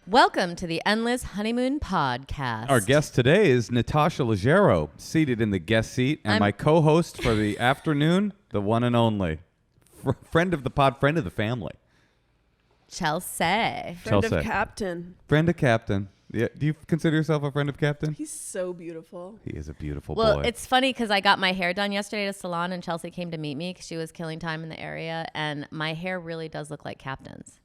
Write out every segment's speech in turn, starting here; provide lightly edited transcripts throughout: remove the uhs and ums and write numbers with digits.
Welcome to the Endless Honeymoon Podcast. Our guest today is Natasha Leggero, seated in the guest seat, and my co-host for the afternoon, the one and only, friend of the pod, friend of the family, Chelsea. Friend of Captain. Friend of Captain. Yeah. Do you consider yourself a friend of Captain? He's so beautiful. He is a beautiful boy. Well, it's funny because I got my hair done yesterday at a salon, and Chelsea came to meet me because she was killing time in the area, and my hair really does look like Captain's.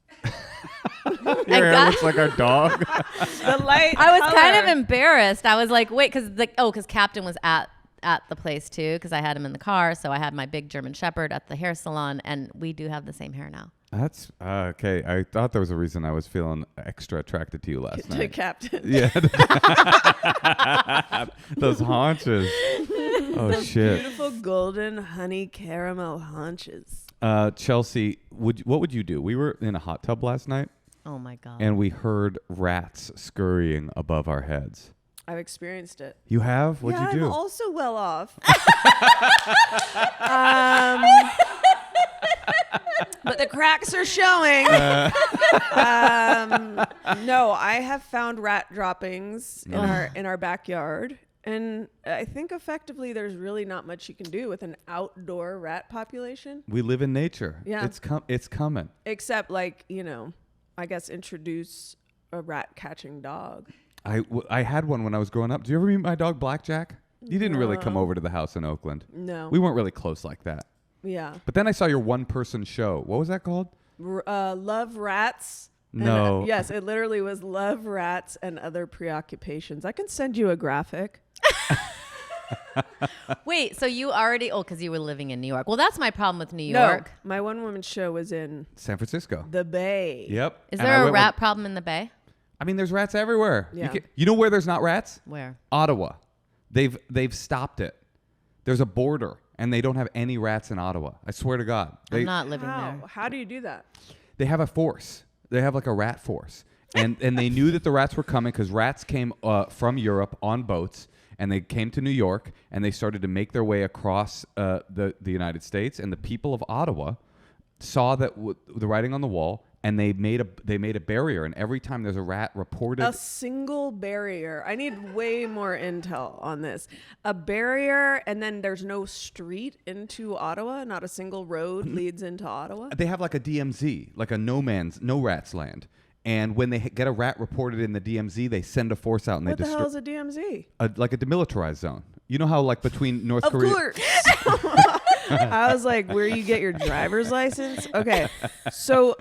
Your hair looks like our dog. The light I was color. kind of embarrassed. I was like, wait, because Captain was at the place too, because I had him in the car. So I had my big German Shepherd at the hair salon, and we do have the same hair now. That's okay. I thought there was a reason I was feeling extra attracted to you last night. To Captain. Yeah. Those haunches. Oh, shit. Beautiful golden honey caramel haunches. Chelsea, what would you do? We were in a hot tub last night. Oh my God. And we heard rats scurrying above our heads. I've experienced it. You have? What'd you do? I'm also well off. But the cracks are showing. No, I have found rat droppings in our backyard. And I think effectively there's really not much you can do with an outdoor rat population. We live in nature. Yeah. It's coming. Except I guess introduce a rat catching dog. I had one when I was growing up. Do you ever meet my dog Blackjack? You didn't really come over to the house in Oakland. No. We weren't really close like that. Yeah. But then I saw your one-person show. What was that called? Love Rats. No. And, yes, it literally was Love Rats and Other Preoccupations. I can send you a graphic. Wait, so you already, because you were living in New York. Well, that's my problem with New York. No, my one-woman show was in San Francisco. the Bay. Yep. Is there a rat problem in the Bay? I mean, there's rats everywhere. Yeah. You know where there's not rats? Where? Ottawa. They've stopped it. There's a border, and they don't have any rats in Ottawa. I swear to God. I'm not living there. How do you do that? They have a force. They have like a rat force. And they knew that the rats were coming because rats came from Europe on boats, and they came to New York, and they started to make their way across the United States. And the people of Ottawa saw that the writing on the wall, and they made a barrier. And every time there's a rat reported, A single barrier. I need way more intel on this. A barrier, and then there's no street into Ottawa. Not a single road leads into Ottawa. they have like a DMZ, like a no rats land. And when they get a rat reported in the DMZ, they send a force out and What they the hell is a DMZ? like a demilitarized zone. You know how like between North Of Korea. course. I was like, where you get your driver's license? Okay. So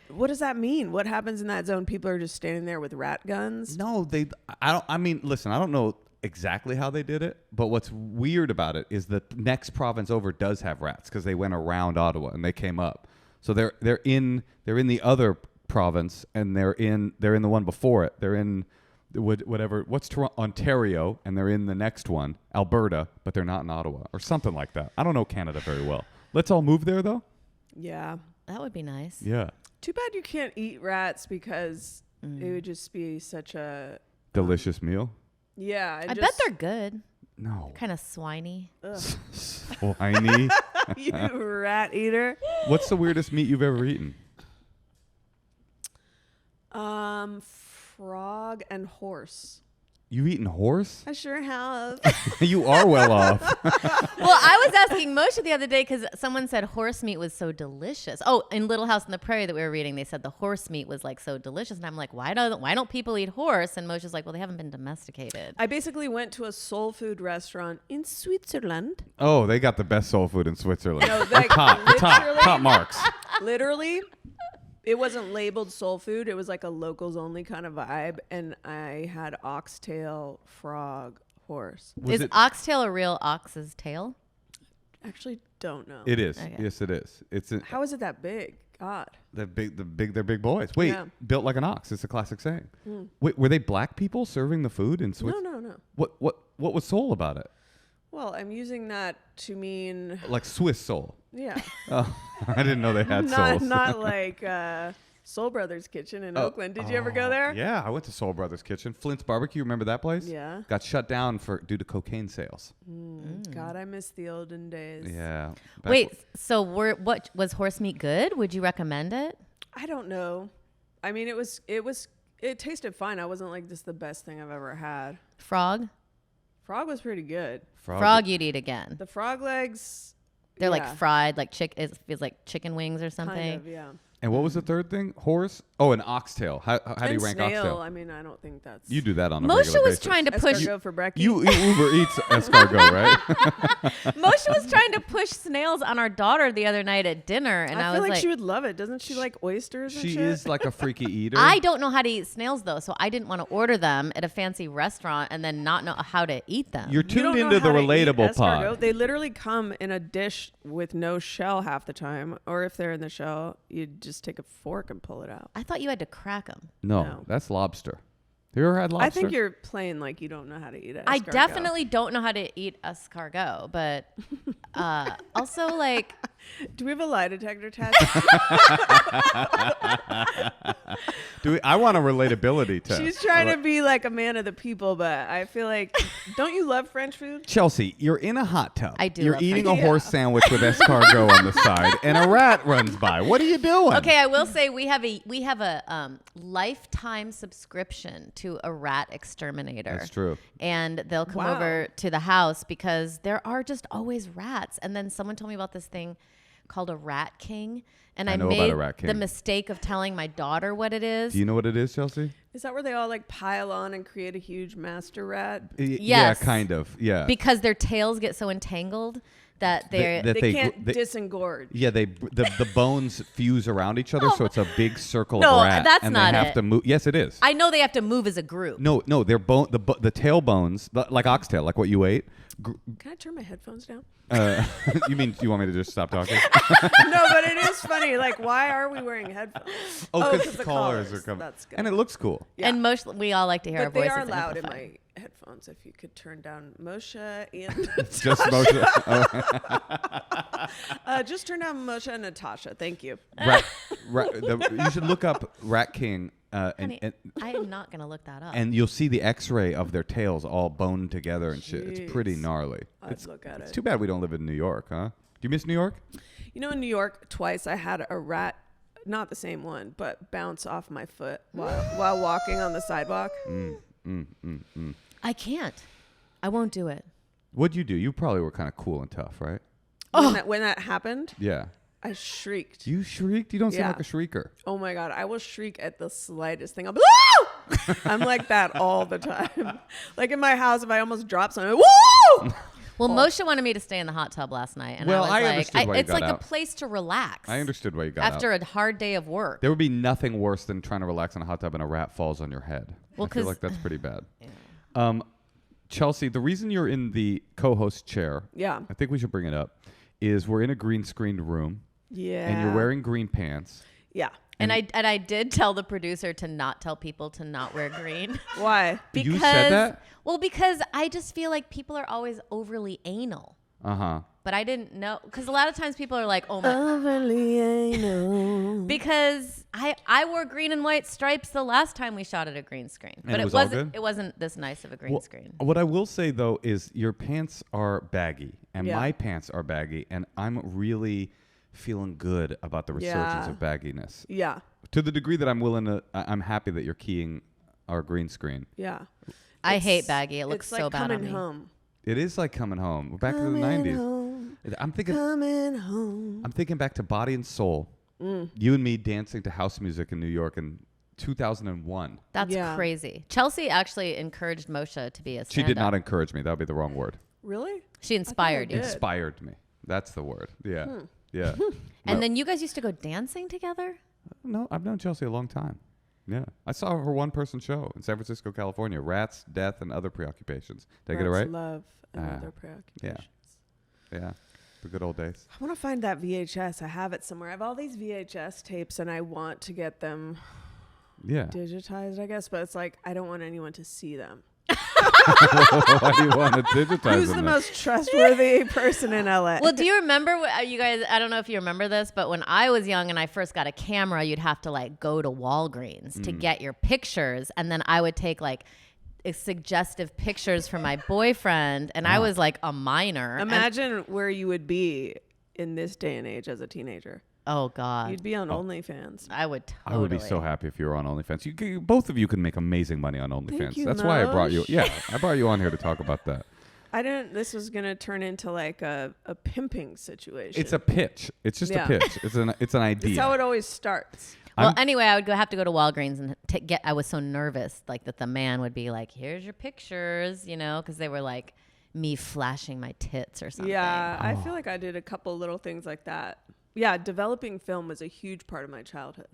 what does that mean? What happens in that zone? People are just standing there with rat guns? No, listen, I don't know exactly how they did it, but what's weird about it is the next province over does have rats because they went around Ottawa and they came up. So they're in the other province, and they're in the one before it. They're in Ontario, and they're in the next one, Alberta, but they're not in Ottawa or something like that. I don't know Canada very well. Let's all move there though. Yeah. That would be nice. Yeah. Too bad you can't eat rats because it would just be such a Delicious meal. Yeah. I bet they're good. No. Kind of swiney. Swiney. You rat eater. What's the weirdest meat you've ever eaten? Frog and horse. You've eaten horse? I sure have. You are well off. Well, I was asking Moshe the other day because someone said horse meat was so delicious. Oh, in Little House on the Prairie that we were reading, they said the horse meat was like so delicious. And I'm like, why don't people eat horse? And Moshe's like, well, they haven't been domesticated. I basically went to a soul food restaurant in Switzerland. Oh, they got the best soul food in Switzerland. No, like, top marks. Literally, it wasn't labeled soul food. It was like a locals only kind of vibe. And I had oxtail, frog, horse. Is oxtail a real ox's tail? Actually, don't know. It is. Okay. Yes, it is. How is it that big? God. They're big boys. Wait, Yeah. built like an ox. It's a classic saying. Wait, were they black people serving the food in Switzerland? No. What was soul about it? Well, I'm using that to mean, Like Swiss soul. yeah, Oh, I didn't know they had souls. not like Soul Brothers Kitchen in Oakland. Did you ever go there? Yeah, I went to Soul Brothers Kitchen. Flint's Barbecue, remember that place? Yeah. Got shut down due to cocaine sales. God, I miss the olden days. Yeah. Wait, so what was horse meat good? Would you recommend it? I don't know. I mean, it was It tasted fine. I wasn't like, this is the best thing I've ever had. Frog? Frog was pretty good. Frog you'd eat again. The frog legs. They're like fried, like it feels like chicken wings or something. Kind of, yeah. And what was the third thing? Horse? Oh, an oxtail. How do you rank snail, oxtail? I mean, I don't think that's... You do that on a Moshe regular was basis. trying to push... Escargot for brekkie. You Uber Eats escargot, right? Moshe was trying to push snails on our daughter the other night at dinner, and I feel was like she would love it. Doesn't she like oysters and She shit? is like a freaky eater. I don't know how to eat snails though, so I didn't want to order them at a fancy restaurant and then not know how to eat them. You're You tuned don't know into the how to eat relatable pod. escargot. They literally come in a dish with no shell half the time. Or if they're in the shell, you just take a fork and pull it out. I thought you had to crack them. No, that's lobster. Have you ever had lobster? I think you're playing like you don't know how to eat it. I definitely don't know how to eat escargot, but also like... Do we have a lie detector test? I want a relatability test. She's trying to be like a man of the people, but I feel like, don't you love French food? Chelsea, you're in a hot tub. I do You're love eating French a horse sandwich with escargot on the side, and a rat runs by. What are you doing? Okay, I will say we have a lifetime subscription to a rat exterminator. That's true. And they'll come over to the house because there are just always rats. And then someone told me about this thing called a rat king. And I know made about a rat king. the mistake of telling my daughter what it is. Do you know what it is, Chelsea? Is that where they all like pile on and create a huge master rat? Yeah, Yes. kind of. Yeah. Because their tails get so entangled that That They can't disengorge. Yeah, the bones fuse around each other, so it's a big circle No, of rat. that's and not they have it. to move. Yes, it is. I know they have to move as a group. No, they're the tail bones, like oxtail, like what you ate. Can I turn my headphones down? You mean you want me to just stop talking? No, but it is funny. Like, why are we wearing headphones? Oh, because the the collars are coming. That's good. And it looks cool. Yeah. And we all like to hear our But they voices are loud in amplified. my headphones. If you could turn down Moshe and Just just turn down Moshe and Natasha. Thank you. You should look up Rat King, Honey, I am not going to look that up. and you'll see the X-ray of their tails all boned together and shit. It's pretty Jeez. gnarly. I'd look at It's it. too bad we don't live in New York, huh? Do you miss New York? You know, in New York, twice I had a rat, not the same one, but bounce off my foot while walking on the sidewalk. I can't. I won't do it. What'd you do? You probably were kind of cool and tough, right? When that happened, Yeah. I shrieked. You shrieked? You don't seem Yeah. like a shrieker. Oh my God, I will shriek at the slightest thing. Woo! I'm like that all the time. Like in my house, if I almost drop something, woo! Well, Moshe wanted me to stay in the hot tub last night, and Well, I I was understood like, why you it's got like out. a place to relax. I understood why you got after out. a hard day of work. There would be nothing worse than trying to relax in a hot tub and a rat falls on your head. Well, I feel 'cause- like that's pretty bad. Chelsea, the reason you're in the co-host chair, Yeah. I think we should bring it up, is we're in a green screened room Yeah. and you're wearing green pants. Yeah. And I did tell the producer to not tell people to not wear green. Why? You said that? Well, because I just feel like people are always overly anal. Uh-huh. But I didn't know, because a lot of times people are like, oh my. Overly anal. Because I wore green and white stripes the last time we shot at a green screen. And But it was all wasn't good? it wasn't this nice of a green Well, screen. what I will say, though, is your pants are baggy and Yeah. my pants are baggy, and I'm really feeling good about the resurgence Yeah. of bagginess. Yeah. To the degree that I'm happy that you're keying our green screen. Yeah. I It's- hate baggy. It looks it's so like bad on coming me. home. It is like coming home. We're back to the Coming 90s. home. I'm thinking Coming home. I'm thinking back to Body and Soul. Mm. You and me dancing to house music in New York in 2001. That's Yeah. crazy. Chelsea actually encouraged Moshe to be a stand-up. She did not encourage me. That would be the wrong word. Really? She inspired I you. did. Inspired me. That's the word. Yeah. Yeah. And No. then you guys used to go dancing together? No, I've known Chelsea a long time. Yeah. I saw her one-person show in San Francisco, California. Rats, death, and other preoccupations. Did I get it Rats, right? Love and Ah, other preoccupations. Yeah. The good old days. I want to find that VHS. I have it somewhere. I have all these VHS tapes and I want to get them Yeah. digitized, I guess, but it's like I don't want anyone to see them. Why do you want to digitize Who's them the then? most trustworthy person in LA? Well, do you remember, you guys, I don't know if you remember this, but when I was young and I first got a camera, you'd have to like go to Walgreens to get your pictures. And then I would take like suggestive pictures for my boyfriend. And I was like a minor. Imagine where you would be in this day and age as a teenager. Oh God. You'd be on OnlyFans. I would totally. I would be so happy if you were on OnlyFans. Both of you can make amazing money on OnlyFans. Thank you, That's why I brought you. Moshe. Yeah, I brought you on here to talk about that. I didn't. This was gonna turn into like a pimping situation. It's a pitch. It's just a pitch. It's an idea. It's how it always starts. Well, anyway, I would have to go to Walgreens and I was so nervous, like that the man would be like, "Here's your pictures," because they were like me flashing my tits or something. Yeah, I feel like I did a couple little things like that. Yeah, developing film was a huge part of my childhood.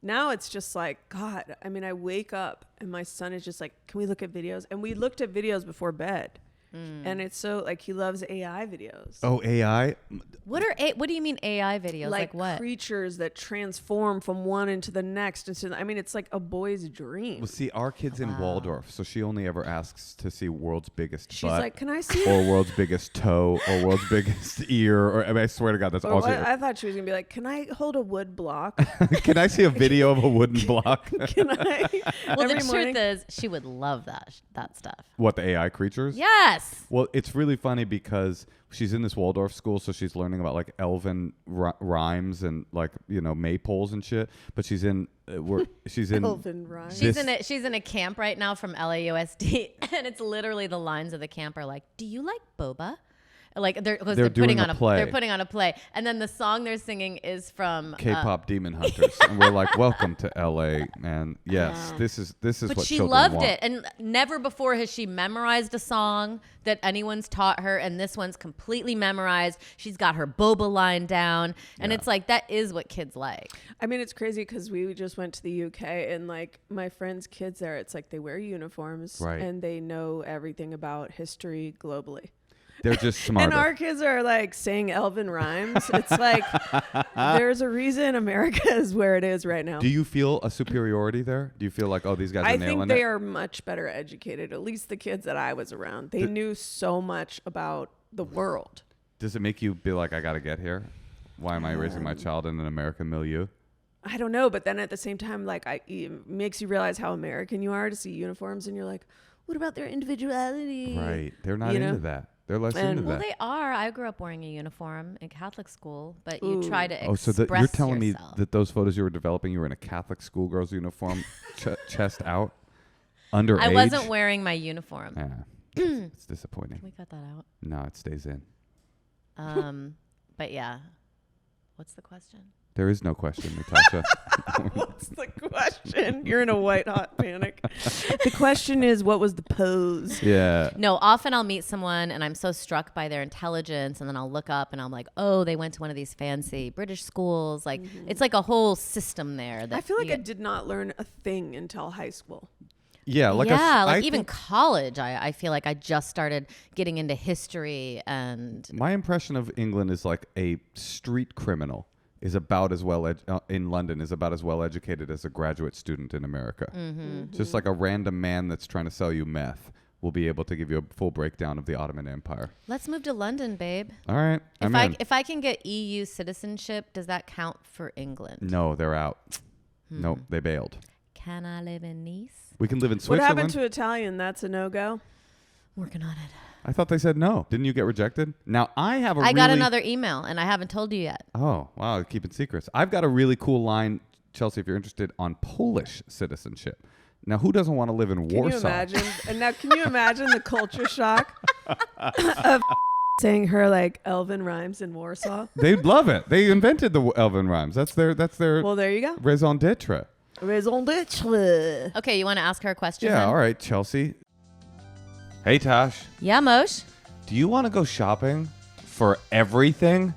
Now it's just like, God, I mean, I wake up and my son is just like, can we look at videos? And we looked at videos before bed. And it's so like he loves AI videos. Oh, AI? What do you mean AI videos? Like what? Creatures that transform from one into the next. I mean, it's like a boy's dream. Well, see, our kid's in Waldorf, so she only ever asks to see world's biggest She's butt. like, can I see or world's biggest toe, or world's biggest ear, or I swear to God, that's all she. I thought she was gonna be like, can I hold a wood block? Can I see a video of a wooden block? Can I? Well, the Every morning? truth is, she would love that stuff. What, the AI creatures? Yes. Well, it's really funny because she's in this Waldorf school, so she's learning about like elven rhymes and like maypoles and shit. But she's in Elven rhymes. She's in a camp right now from LAUSD, and it's literally the lines of the camp are like, "Do you like boba?" Like they're putting on a play. They're putting on a play, and then the song they're singing is from K-pop Demon Hunters, and we're like, "Welcome to LA, man." Yes, this is But what she children loved want. it, and never before has she memorized a song that anyone's taught her, and this one's completely memorized. She's got her boba line down, and it's like that is what kids like. I mean, it's crazy because we just went to the UK, and like my friends' kids there, it's like they wear uniforms, Right. and they know everything about history globally. They're just smarter. And our kids are like saying elven rhymes. It's like there's a reason America is where it is right now. Do you feel a superiority there? Do you feel like, oh, these guys are I nailing think they it? are much better educated. At least the kids that I was around, they knew so much about the world. Does it make you be like, I got to get here? Why am I raising my child in an American milieu? I don't know, but then at the same time, like it makes you realize how American you are to see uniforms, and you're like, what about their individuality? Right. They're not into that. They're less into Well, that. they are. I grew up wearing a uniform in Catholic school, but you try to express So you're telling yourself. me that those photos you were developing, you were in a Catholic schoolgirl's uniform, chest out, underage? I wasn't wearing my uniform. Yeah, it's disappointing. Can we cut that out? No, it stays in. But yeah. What's the question? There is no question, Natasha. What's the question? You're in a white hot panic. The question is, what was the pose? Yeah. No, often I'll meet someone and I'm so struck by their intelligence, and then I'll look up and I'm like, oh, they went to one of these fancy British schools. Like it's like a whole system there. That I feel like I did not learn a thing until high school. Yeah, like even college. I feel like I just started getting into history, and my impression of England is like a street criminal is about as well in London is about as well educated as a graduate student in America. Just like a random man that's trying to sell you meth will be able to give you a full breakdown of the Ottoman Empire. let's move to London, babe. All right, If I can get EU citizenship, does that count for England? No, they're out. Nope, they bailed. Can I live in Nice? We can live in What Switzerland. happened to Italian? That's a no-go. Working on it. I thought they said no. Didn't you get rejected? Now I have I got another email and I haven't told you yet. Oh, wow, keeping secrets. I've got a really cool line, Chelsea, if you're interested, on Polish citizenship. Now, who doesn't want to live in Warsaw? Can you imagine? And now, can you imagine the culture shock of saying her like elven rhymes in Warsaw? They'd love it. They invented the elven rhymes. That's their Well, there you go. raison d'etre. Raison d'etre. Okay, you want to ask her a question? Yeah, then? all right, Chelsea. Hey, Tosh. Yeah, Moshe. Do you want to go shopping for everything?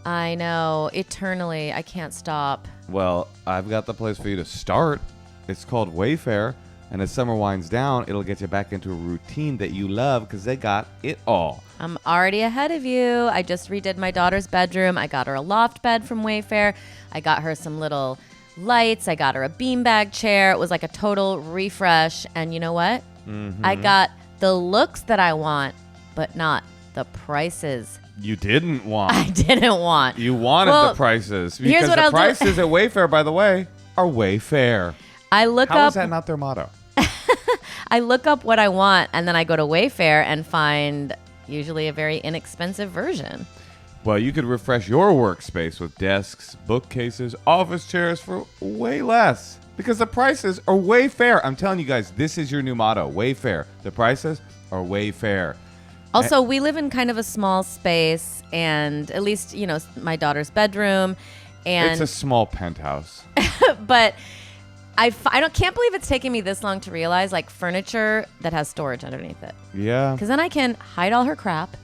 I know. Eternally. I can't stop. Well, I've got the place for you to start. It's called Wayfair, and as summer winds down, it'll get you back into a routine that you love because they got it all. I'm already ahead of you. I just redid my daughter's bedroom. I got her a loft bed from Wayfair. I got her some little lights. I got her a beanbag chair. It was like a total refresh. And you know what? I got the looks that I want, but not the prices You didn't want. I didn't want. You wanted Well, the prices. here's Because what the I'll do. prices at Wayfair, by the way, are way fair. I look How up is that not their motto? I look up what I want, and then I go to Wayfair and find usually a very inexpensive version. Well, you could refresh your workspace with desks, bookcases, office chairs for way less because the prices are way fair. I'm telling you guys, this is your new motto, Wayfair. The prices are way fair. Also, we live in kind of a small space, and at least, my daughter's bedroom. And It's a small penthouse. but can't believe it's taken me this long to realize, like, furniture that has storage underneath it. Yeah. Because then I can hide all her crap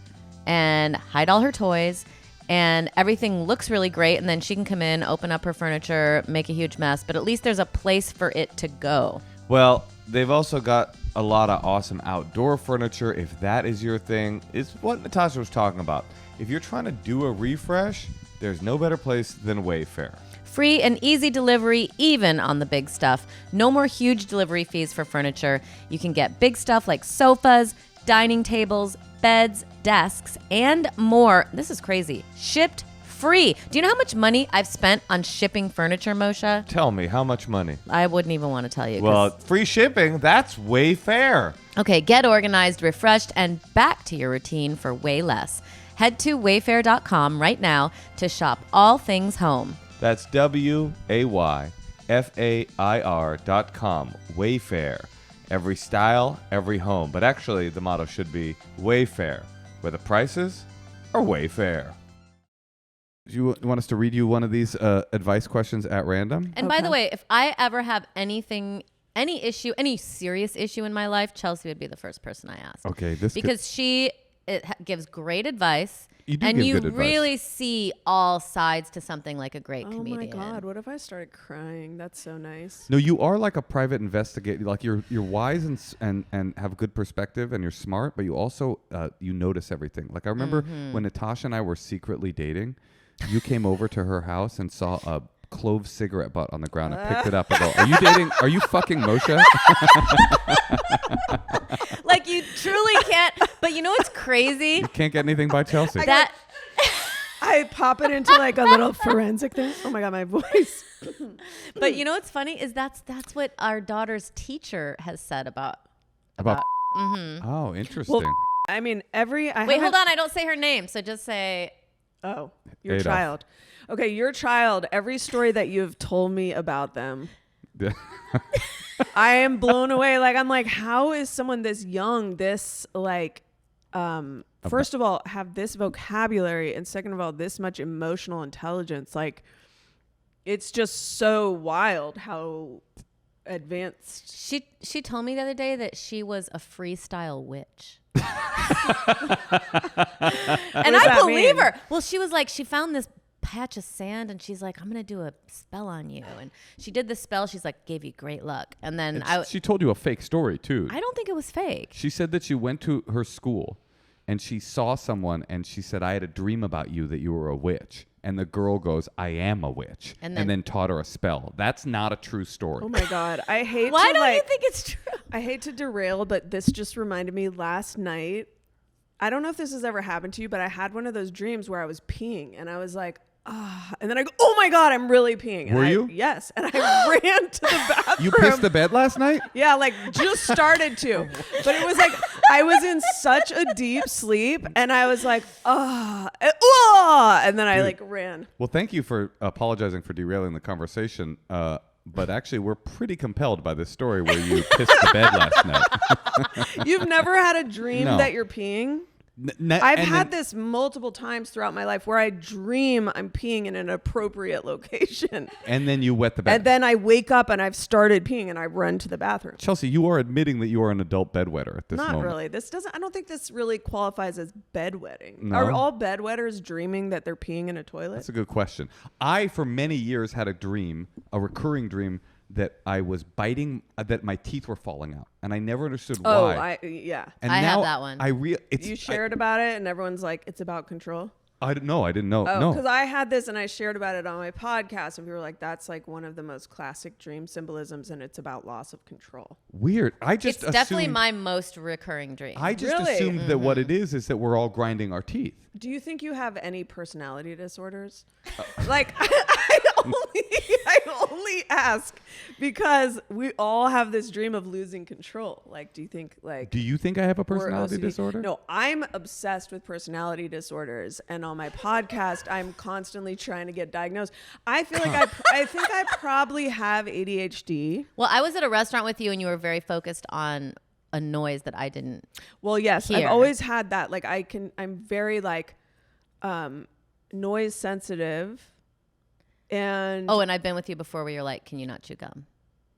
and hide all her toys, and everything looks really great, and then she can come in, open up her furniture, make a huge mess, but at least there's a place for it to go. Well, they've also got a lot of awesome outdoor furniture. If that is your thing, it's what Natasha was talking about. If you're trying to do a refresh, there's no better place than Wayfair. Free and easy delivery, even on the big stuff. No more huge delivery fees for furniture. You can get big stuff like sofas, dining tables, beds, desks, and more. This is crazy. Shipped free. Do you know how much money I've spent on shipping furniture, Moshe? Tell me, how much money? I wouldn't even want to tell you. Well, free shipping, that's way fair. Okay, get organized, refreshed, and back to your routine for way less. Head to wayfair.com right now to shop all things home. That's WAYFAIR.com. Wayfair. Every style, every home. But actually, the motto should be Wayfair, where the prices are way fair. Do you want us to read you one of these advice questions at random? And by the way, if I ever have any serious issue in my life, Chelsea would be the first person I ask. Okay, because she gives great advice. You do and give you good advice. really see all sides to something like a great comedian. Oh my God, what if I started crying? That's so nice. No, you are like a private investigator. Like you're wise and have good perspective, and you're smart, but you also you notice everything. Like I remember when Natasha and I were secretly dating, you came over to her house and saw a clove cigarette butt on the ground and picked it up and go, "Are you dating? Are you fucking Moshe?" Like you truly can't. But you know what's crazy? You can't get anything by Chelsea. I pop it into like a little forensic thing. Oh my God, my voice. But you know what's funny is that's what our daughter's teacher has said about. Oh, interesting. Well, I mean, Wait, hold on. I don't say her name, so just say. Oh, your Adolf. child. Okay, your child. Every story that you've told me about them, I am blown away. Like I'm like, how is someone this young, this like, first of all, have this vocabulary, and second of all, this much emotional intelligence? Like, it's just so wild how advanced. She told me the other day that she was a freestyle witch. And I believe her. Well, she was like, she found this patch of sand and she's like, I'm gonna do a spell on you, and she did the spell. She's like, gave you great luck. And then she told you a fake story too. I don't think it was fake. She said that she went to her school and she saw someone and she said, I had a dream about you that you were a witch. And the girl goes, I am a witch. And then taught her a spell. That's not a true story. Oh my God. I hate Why to don't you think it's true? I hate to derail, but this just reminded me last night. I don't know if this has ever happened to you, but I had one of those dreams where I was peeing and I was like, and then I go, oh my God, I'm really peeing. Were you? Yes. And I ran to the bathroom. You pissed the bed last night? Yeah, like just started to. But it was like, I was in such a deep sleep and I was like, and then I like ran. Well, thank you for apologizing for derailing the conversation. But actually, we're pretty compelled by this story where you pissed the bed last night. You've never had a dream No. that you're peeing? I've had this multiple times throughout my life where I dream I'm peeing in an appropriate location. And then you wet the bed. And then I wake up and I've started peeing and I run to the bathroom. Chelsea, you are admitting that you are an adult bedwetter at this moment. Not really. I don't think this really qualifies as bedwetting. No? Are all bedwetters dreaming that they're peeing in a toilet? That's a good question. I, for many years, had a recurring dream that I was biting, that my teeth were falling out. And I never understood why. Yeah. And I now have that one. You shared about it and everyone's like, it's about control. I didn't know. Oh, no. because I had this and I shared about it on my podcast, and we were like, that's like one of the most classic dream symbolisms, and it's about loss of control. Weird. It's definitely my most recurring dream. I just Really? assumed that what it is that we're all grinding our teeth. Do you think you have any personality disorders? Like, I only ask because we all have this dream of losing control. Like, do you think I have a we're personality OCD? disorder? No, I'm obsessed with personality disorders, and on my podcast, I'm constantly trying to get diagnosed. I feel like I think I probably have ADHD. Well, I was at a restaurant with you, and you were very focused on a noise that I didn't. Well, yes, hear. I've always had that. Like, I'm very noise sensitive, and And I've been with you before where you're like, can you not chew gum?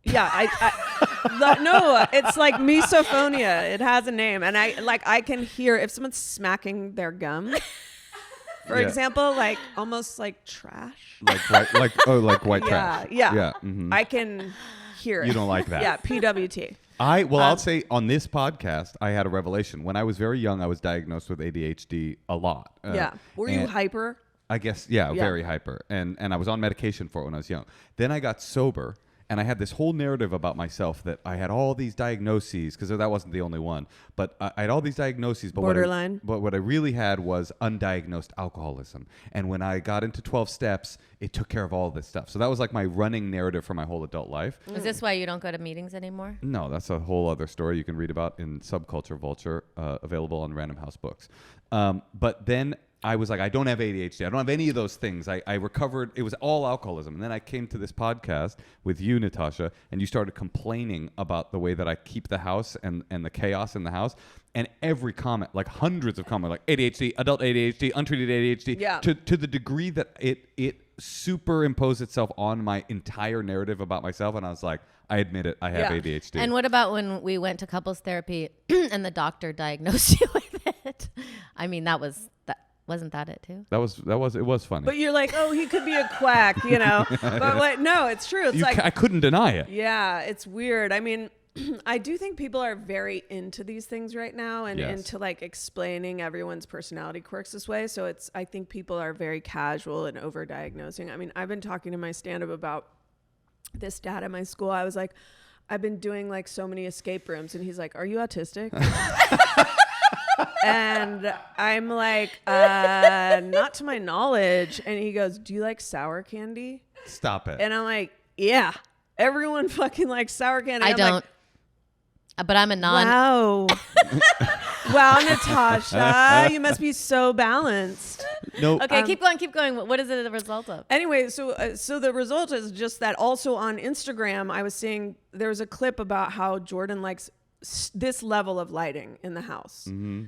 yeah, no, it's like misophonia. It has a name, and I can hear if someone's smacking their gum, for example, like almost like trash, like white trash. Yeah. Mhm. I can hear it. You don't like that? Yeah, PWT. I'll say on this podcast, I had a revelation. When I was very young, I was diagnosed with ADHD a lot. Were you hyper? I guess, very hyper. And I was on medication for it when I was young. Then I got sober, and I had this whole narrative about myself that I had all these diagnoses, because that wasn't the only one. But I had all these diagnoses. But Borderline. What I really had was undiagnosed alcoholism. And when I got into 12 steps, it took care of all this stuff. So that was like my running narrative for my whole adult life. Is this why you don't go to meetings anymore? No, that's a whole other story you can read about in Subculture Vulture, available on Random House Books. But then I was like, I don't have ADHD. I don't have any of those things. I recovered. It was all alcoholism. And then I came to this podcast with you, Natasha, and you started complaining about the way that I keep the house and the chaos in the house. And every comment, like hundreds of comments, like ADHD, adult ADHD, untreated ADHD, to the degree that it superimposed itself on my entire narrative about myself. And I was like, I admit it. I have ADHD. And what about when we went to couples therapy and the doctor diagnosed you with it? I mean, wasn't that it too? It was funny. But you're like, oh, he could be a quack, you know. But like, no, it's true. It's I couldn't deny it. Yeah, it's weird. I mean, I do think people are very into these things right now and into like explaining everyone's personality quirks this way. So I think people are very casual and overdiagnosing. I mean, I've been talking to my stand-up about this dad at my school. I was like, I've been doing like so many escape rooms, and he's like, are you autistic? And I'm like, not to my knowledge. And he goes, do you like sour candy? Stop it. And I'm like, yeah, everyone fucking likes sour candy. I I'm don't. like, But I'm a non. wow. Wow, Natasha, you must be so balanced. No. Okay, keep going. What is it the result of? Anyway, so the result is just that also on Instagram, I was seeing there was a clip about how Jordan likes this level of lighting in the house. Mm-hmm.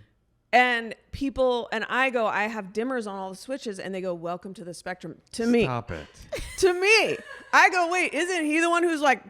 And people, and I go, I have dimmers on all the switches, and they go, welcome to the spectrum. To me. Stop it. To me. I go, wait, isn't he the one who's like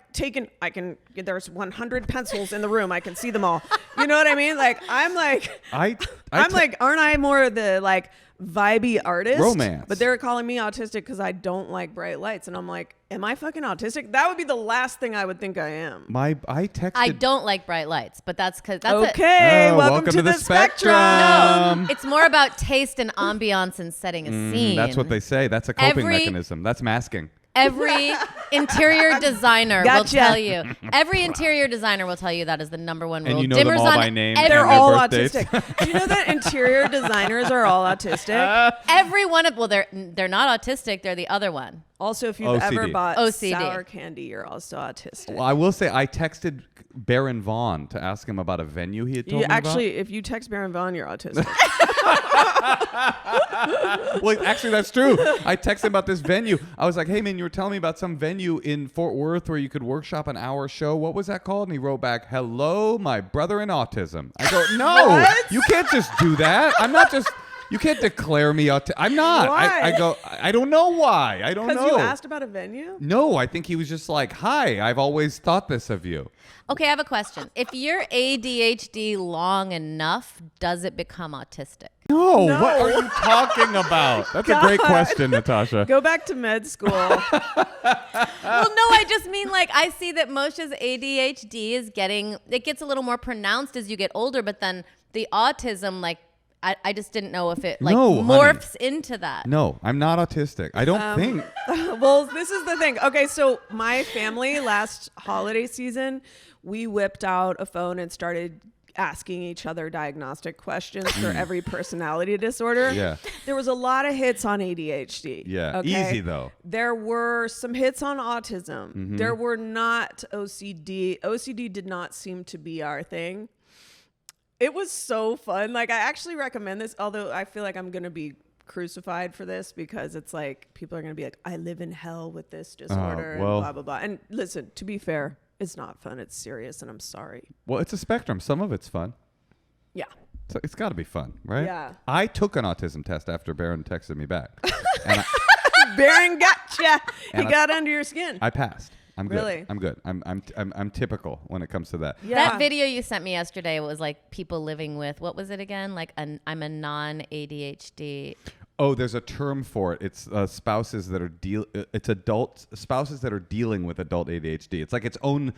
there's 100 pencils in the room. I can see them all. You know what I mean? Like, I'm like, aren't I more the like vibey artist? Romance. But they're calling me autistic because I don't like bright lights. And I'm like, am I fucking autistic? That would be the last thing I would think I am. I don't like bright lights, but that's because that's okay. Welcome to the spectrum. No, it's more about taste and ambiance and setting a scene. That's what they say. That's a coping mechanism. That's masking. Every interior designer will Gotcha. tell you. Every interior designer will tell you that is the number one rule. And you know Dimmers them all on by name. They're and their all birthdays. autistic. Do you know that interior designers are all autistic? Every one of they're not autistic. They're the other one. Also, if you've OCD. ever bought OCD. sour candy, you're also autistic. Well, I will say I texted Baron Vaughn to ask him about a venue he had told me Actually, if you text Baron Vaughn, you're autistic. Well, actually, that's true. I texted him about this venue. I was like, hey, man, you were telling me about some venue in Fort Worth where you could workshop an hour show. What was that called? And he wrote back, hello, my brother in autism. I go, no, What? you can't just do that. I'm not just... You can't declare me autistic. I'm not. Why? I go, I don't know why. I don't know. Because you asked about a venue? No, I think he was just like, hi, I've always thought this of you. Okay, I have a question. If you're ADHD long enough, does it become autistic? No, No. what are you talking about? That's a great question, Natasha. Go back to med school. Well, no, I just mean like I see that Moshe's ADHD it gets a little more pronounced as you get older, but then the autism, like, I just didn't know if it like morphs into that. No, I'm not autistic. I don't think. Well, this is the thing. Okay, so my family last holiday season, we whipped out a phone and started asking each other diagnostic questions for every personality disorder. Yeah. There was a lot of hits on ADHD. Yeah. Okay? Easy though. There were some hits on autism. Mm-hmm. There were not OCD. OCD did not seem to be our thing. It was so fun. Like, I actually recommend this, although I feel like I'm going to be crucified for this because it's like people are going to be like, I live in hell with this disorder and blah, blah, blah. And listen, to be fair, it's not fun. It's serious, and I'm sorry. Well, it's a spectrum. Some of it's fun. Yeah. So it's got to be fun, right? Yeah. I took an autism test after Baron texted me back. And Baron gotcha. He And got under your skin. I passed. I'm good. Really? I'm good. I'm typical when it comes to that. Yeah. That video you sent me yesterday was like people living with, what was it again? Like I'm a non-ADHD. Oh, there's a term for it. It's spouses that are it's adult spouses that are dealing with adult ADHD. It's like its own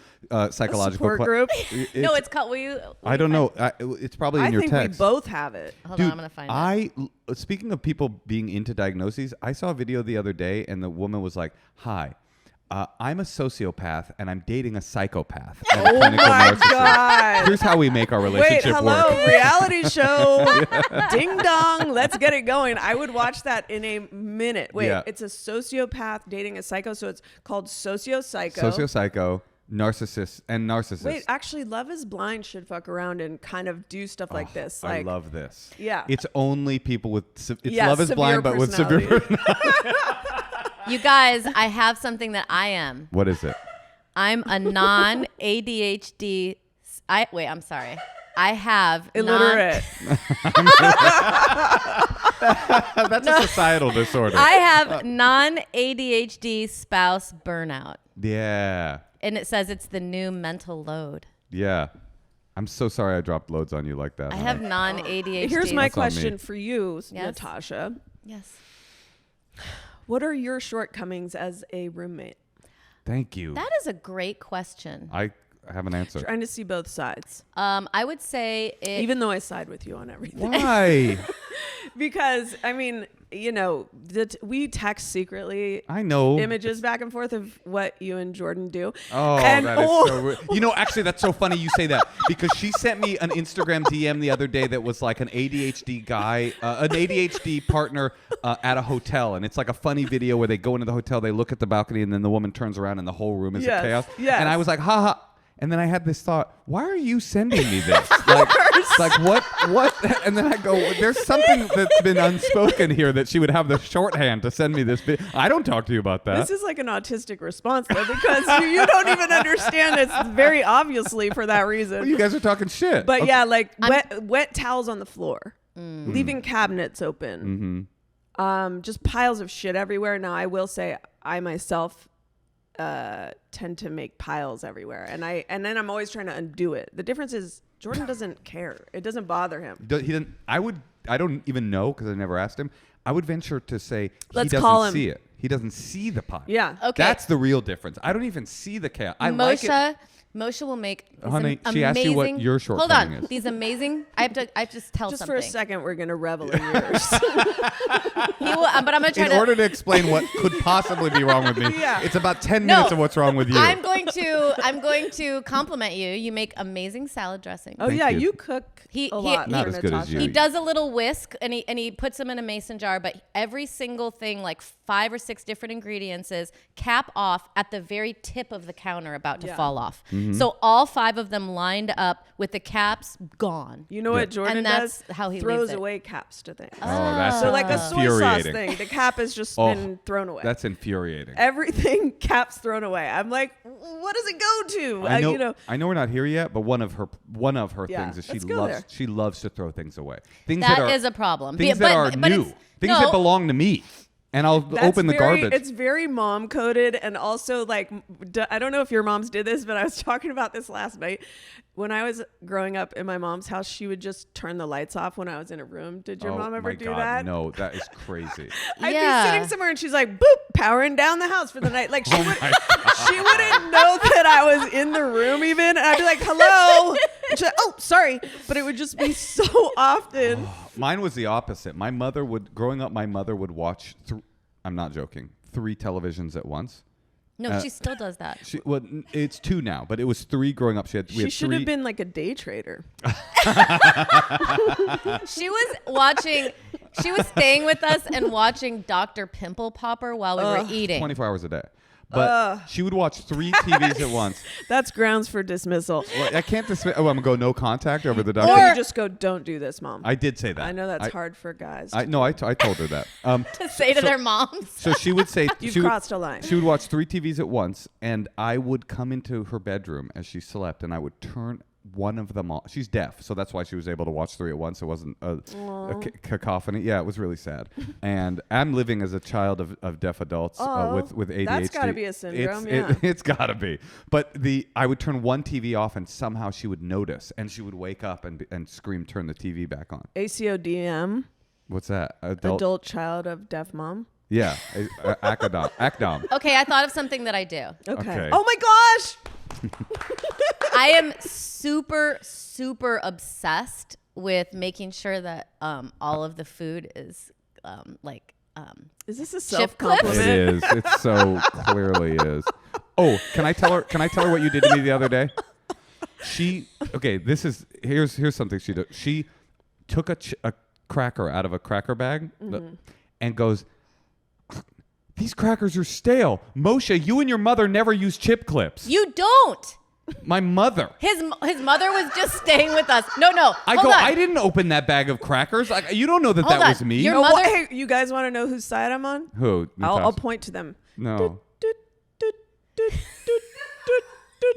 psychological support group. No, it's called. I don't know. It's probably in I your think text. we both have it. Hold Dude, on, I'm gonna find it. Speaking of people being into diagnoses, I saw a video the other day, and the woman was like, "Hi, I'm a sociopath, and I'm dating a psychopath." And a Oh clinical my narcissist. God. Here's how we make our Wait, relationship hello, work. reality show. Ding dong. Let's get it going. I would watch that in a minute. Wait, Yeah. it's a sociopath dating a psycho, so it's called Sociopsycho. Sociopsycho, narcissist. Wait, actually, Love is Blind should fuck around and kind of do stuff like this. Like, I love this. Yeah. It's only people with Yeah, Love is severe Blind, but with severe. personality. You guys, I have something that I am. What is it? I'm a non-ADHD. I'm sorry. I have illiterate. That's a societal disorder. I have non-ADHD spouse burnout. Yeah. And it says it's the new mental load. Yeah. I'm so sorry I dropped loads on you like that. I huh? have non-ADHD. Here's my That's on me. question for you, Yes. Natasha. Yes. What are your shortcomings as a roommate? Thank you. That is a great question. I have an answer. Trying to see both sides. I would say Even though I side with you on everything. Why? Because, I mean, you know, we text secretly I know. images back and forth of what you and Jordan do. Oh, And- that is so rude. You know, actually, that's so funny you say that because she sent me an Instagram DM the other day that was like an ADHD guy, an ADHD partner at a hotel. And it's like a funny video where they go into the hotel, they look at the balcony, and then the woman turns around and the whole room is Yes, a chaos. yes. And I was like, haha. And then I had this thought, why are you sending me this? like what? And then I go, there's something that's been unspoken here that she would have the shorthand to send me this. I don't talk to you about that. This is like an autistic response, though, because you don't even understand it's very obviously for that reason. Well, you guys are talking shit. But Okay. yeah, like wet towels on the floor, leaving cabinets open, just piles of shit everywhere. Now, I will say I myself tend to make piles everywhere, and then I'm always trying to undo it. The difference is Jordan doesn't care. It doesn't bother him. He didn't. I don't even know because I never asked him. I would venture to say Let's he call doesn't him. see it. He doesn't see the pie. Yeah. Okay. That's the real difference. I don't even see the chaos. I like it. Moshe will make these Honey, amazing. she asked you what your Hold shortcoming on. is. These amazing. I have to just tell Just something. for a second, we're gonna revel in yours. He will, but I'm gonna try In to. order to explain what could possibly be wrong with me, Yeah. it's about 10 No. minutes of what's wrong with you. I'm going to compliment you. You make amazing salad dressing. Oh Thank yeah, you. you cook a lot. Not for as good as Natasha. you. He does a little whisk and he puts them in a mason jar, but every single thing, like 5 or 6 different ingredients, is cap off at the very tip of the counter about to Yeah. fall off. Mm-hmm. So all 5 of them lined up with the caps gone. You know what Jordan And that's does? how he throws leaves it. away caps to things. Oh, that's So like a soy sauce infuriating. thing, the cap has just Oh, been thrown away. That's infuriating. Everything caps thrown away. I'm like, what does it go to? I know, You know, I know we're not here yet, but one of her Yeah, things is let's go there. she loves to throw things away. Things That that are is a problem. things But- that are but new, it's- things no. that belong to me, and I'll that's open the very, garbage. It's very mom coded, and also like I don't know if your moms did this, but I was talking about this last night. When I was growing up in my mom's house, she would just turn the lights off when I was in a room. Did your Oh mom ever my do God, that? No, that is crazy. I'd Yeah. be sitting somewhere and she's like, boop, powering down the house for the night. Like she Oh she wouldn't know that I was in the room even. And I'd be like, hello. And she's like, oh, sorry. But it would just be so often. Mine was the opposite. Growing up, my mother would watch, I'm not joking, 3 televisions at once. No, she still does that. It's 2 now, but it was 3 growing up. She should have been like a day trader. She was staying with us and watching Dr. Pimple Popper while we were eating. 24 hours a day. But she would watch 3 TVs at once. That's grounds for dismissal. Well, I can't dismiss. Oh, I'm going to go no contact over the doctor. Or you just go, don't do this, Mom. I did say that. I know that's hard for guys. I told her that. To say to their moms. So she would say... You've crossed a line. She would watch 3 TVs at once, and I would come into her bedroom as she slept, and I would turn one of them on. She's deaf, so that's why she was able to watch 3 at once. It wasn't a cacophony. Yeah, it was really sad. And I'm living as a child of deaf adults with ADHD. That's got to be a syndrome, It's got to be. But I would turn one TV off, and somehow she would notice, and she would wake up and scream, turn the TV back on. ACODM. What's that? Adult child of deaf mom. Yeah, ACDOM. Okay, I thought of something that I do. Okay. Oh my gosh! I am super, super obsessed with making sure that all of the food is Is this a chip clips? self-compliment? It is. It so clearly is. Oh, can I tell her what you did to me the other day? Here's something she did. She took a cracker out of a cracker bag and goes, "These crackers are stale. Moshe, you and your mother never use chip clips." You don't. My mother. His mother was just staying with us. No. I didn't open that bag of crackers. You don't know that was me. Your mother. Hey, you guys want to know whose side I'm on? Who? I'll point to them. No.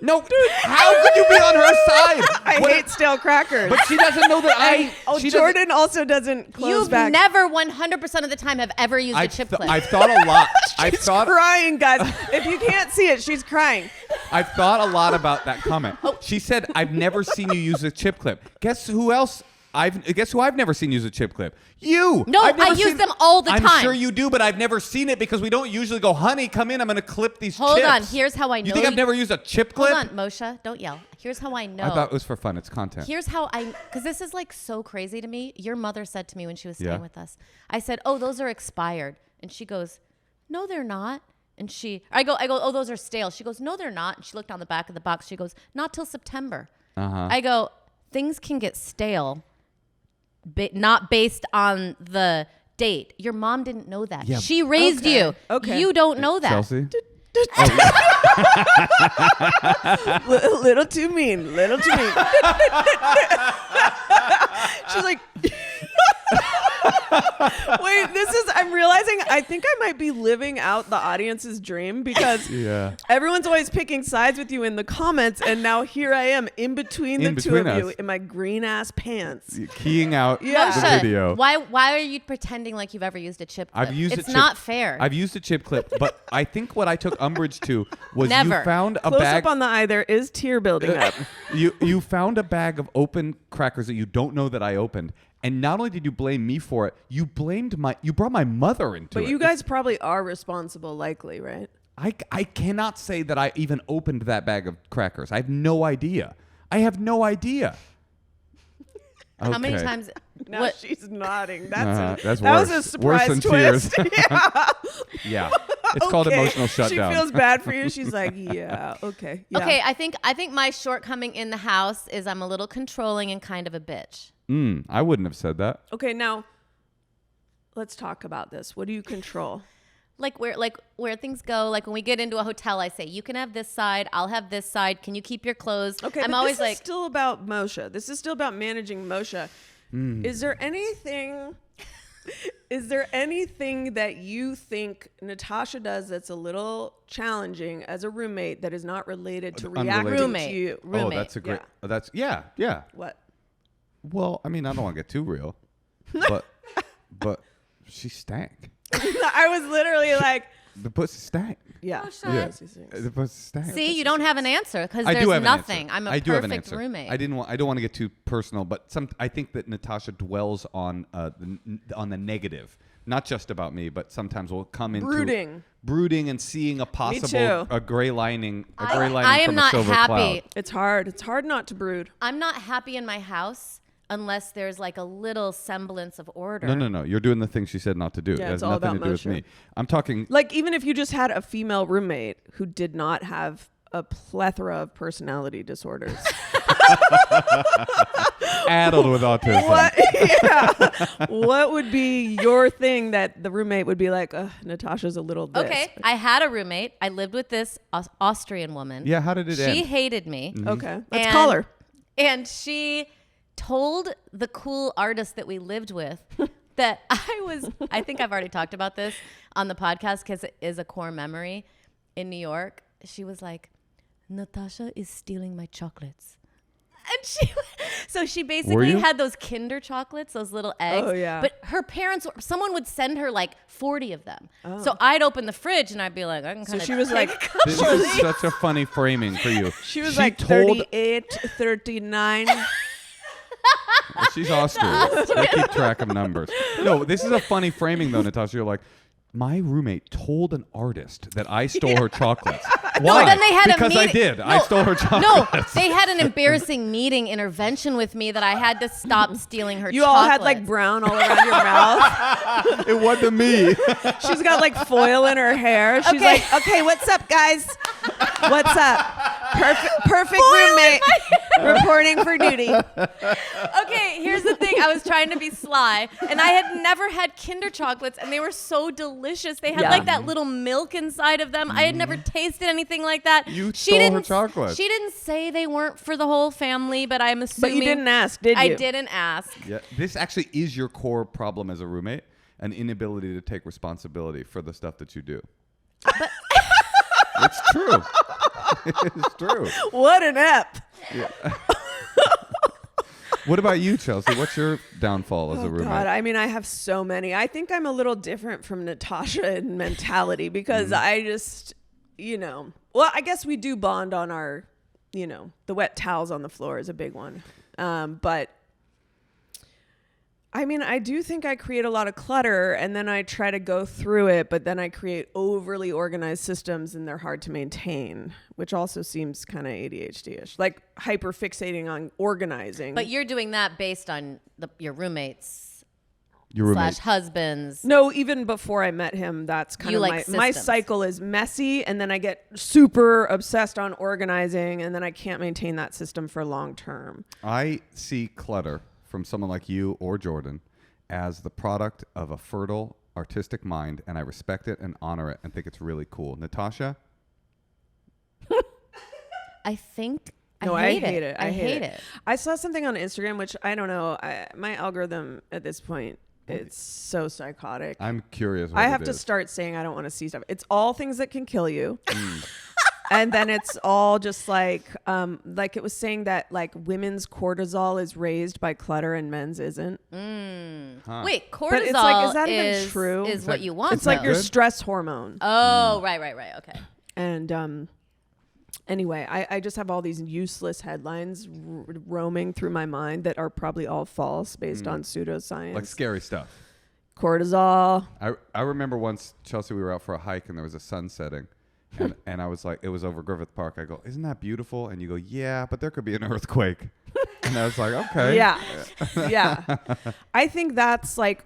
No, how could you be on her side? I hate stale crackers. But she doesn't know that Jordan also doesn't close You've back. never 100% of the time have ever used a chip clip. I've thought a lot. She's crying, guys. If you can't see it, she's crying. I've thought a lot about that comment. She said, "I've never seen you use a chip clip." Guess who else? Guess who I've never seen use a chip clip? You. No, I use them all the time. I'm sure you do, but I've never seen it because we don't usually go, "Honey, come in. I'm going to clip these chips." Hold on. Here's how I know. You think I've never used a chip clip? Hold on, Moshe. Don't yell. Here's how I know. I thought it was for fun. It's content. Here's how because this is like so crazy to me. Your mother said to me when she was staying with us, I said, "Oh, those are expired." And she goes, "No, they're not." And I go, "Oh, those are stale." She goes, "No, they're not." And she looked on the back of the box. She goes, "Not till September." I go, "Things can get stale. Not based on the date." Your mom didn't know that. Yeah. She raised you. Okay. You don't know that. Chelsea? Little too mean. Little too mean. She's like, wait, I'm realizing I think I might be living out the audience's dream because everyone's always picking sides with you in the comments, and now here I am in between the two of you in my green ass pants. Keying out the Moshe, video. Why are you pretending like you've ever used a chip clip? It's not fair. I've used a chip clip, but I think what I took umbrage to was Never. you found a Close bag. up on the eye, there is tear building up. You found a bag of open crackers that you don't know that I opened. And not only did you blame me for it, you brought my mother into it. But you guys probably are responsible, likely, right? I cannot say that I even opened that bag of crackers. I have no idea. Okay. How many times? Now she's nodding. That's that worse. was a surprise Worse than twist. tears. Yeah. Yeah. It's called emotional shutdown. She feels bad for you. She's like, yeah, okay. Yeah. Okay, I think my shortcoming in the house is I'm a little controlling and kind of a bitch. I wouldn't have said that. Okay, now let's talk about this. What do you control? Like where things go. Like when we get into a hotel, I say, you can have this side, I'll have this side. Can you keep your clothes? Okay, I'm but always this is still about Moshe. This is still about managing Moshe. Is there anything that you think Natasha does that's a little challenging as a roommate that is not related to reacting to you? Roommate. Oh, that's a great. Yeah. What? Well, I mean, I don't want to get too real, but she stank. I was literally like, The pussy stank. yeah. Oh, Yeah. Pussy stinks. The pussy stank. See, you don't have an answer because I do there's have nothing. An answer. I'm a I do have an perfect answer. roommate. I don't want to get too personal, but I think that Natasha dwells on the negative, not just about me, but sometimes we'll come into brooding and seeing a possible a gray lining. I am from not a silver happy. cloud. It's hard. It's hard not to brood. I'm not happy in my house unless there's like a little semblance of order. No. You're doing the thing she said not to do. Yeah, It has it's all nothing about to do with motion. me. I'm talking. Like, even if you just had a female roommate who did not have a plethora of personality disorders. Addled with autism. What would be your thing that the roommate would be like, Natasha's a little this. Okay, I had a roommate. I lived with this Austrian woman. Yeah, how did it end? She hated me. Okay, let's And- call her. And she told the cool artist that we lived with that I think I've already talked about this on the podcast because it is a core memory in New York. She was like, Natasha is stealing my chocolates. And so she basically had those Kinder chocolates, those little eggs. Oh, yeah. But her parents, someone would send her like 40 of them. Oh. So I'd open the fridge and I'd be like, I can kind of. So she was like, This is such a funny framing for you. She was like 38, 39. Well, she's Austrian. They keep track of numbers. No, this is a funny framing though, Natasha. You're like, my roommate told an artist that I stole her chocolates. Why? No, then they had because a meeting. I did. I stole her chocolates. No, they had an embarrassing meeting intervention with me that I had to stop stealing her You chocolates. all had like brown all around your mouth. It wasn't me. She's got like foil in her hair. She's Okay. like, okay, what's up, guys? What's up? Perfect roommate reporting for duty. Okay, here's the thing. I was trying to be sly, and I had never had Kinder chocolates, and they were so delicious. They had Yeah. like that little milk inside of them. I had never tasted anything like that. You stole her chocolates. She didn't say they weren't for the whole family, but I'm assuming. But you didn't ask, did you? I didn't ask. Yeah, this actually is your core problem as a roommate, an inability to take responsibility for the stuff that you do. It's true. It's true. What an ep. What about you, Chelsea? What's your downfall as a roommate? God, I mean, I have so many. I think I'm a little different from Natasha in mentality because I just, well, I guess we do bond on our, the wet towels on the floor is a big one. But I mean, I do think I create a lot of clutter and then I try to go through it, but then I create overly organized systems and they're hard to maintain, which also seems kind of ADHD-ish, like hyper fixating on organizing. But you're doing that based on your roommates Your roommate. / husbands. No, even before I met him, that's kind You of like my systems. cycle is messy and then I get super obsessed on organizing and then I can't maintain that system for long term. I see clutter from someone like you or Jordan as the product of a fertile artistic mind, and I respect it and honor it and think it's really cool. Natasha? I think No, I hate it. I hate it. it. I saw something on Instagram, which I don't know. My algorithm at this point, it's so psychotic. I'm curious what I have it to is. start saying I don't want to see stuff. It's all things that can kill you. And then it's all just like it was saying that like women's cortisol is raised by clutter and men's isn't. Huh. Wait, cortisol But it's like, is that even true? is what you want. It's like though. your good? stress hormone. Oh, right. Okay. And anyway, I just have all these useless headlines roaming through my mind that are probably all false based on pseudoscience. Like scary stuff. Cortisol. I remember once, Chelsea, we were out for a hike and there was a sun setting. And I was like, it was over Griffith Park. I go, isn't that beautiful? And you go, yeah, but there could be an earthquake. And I was like, okay. Yeah. I think that's like,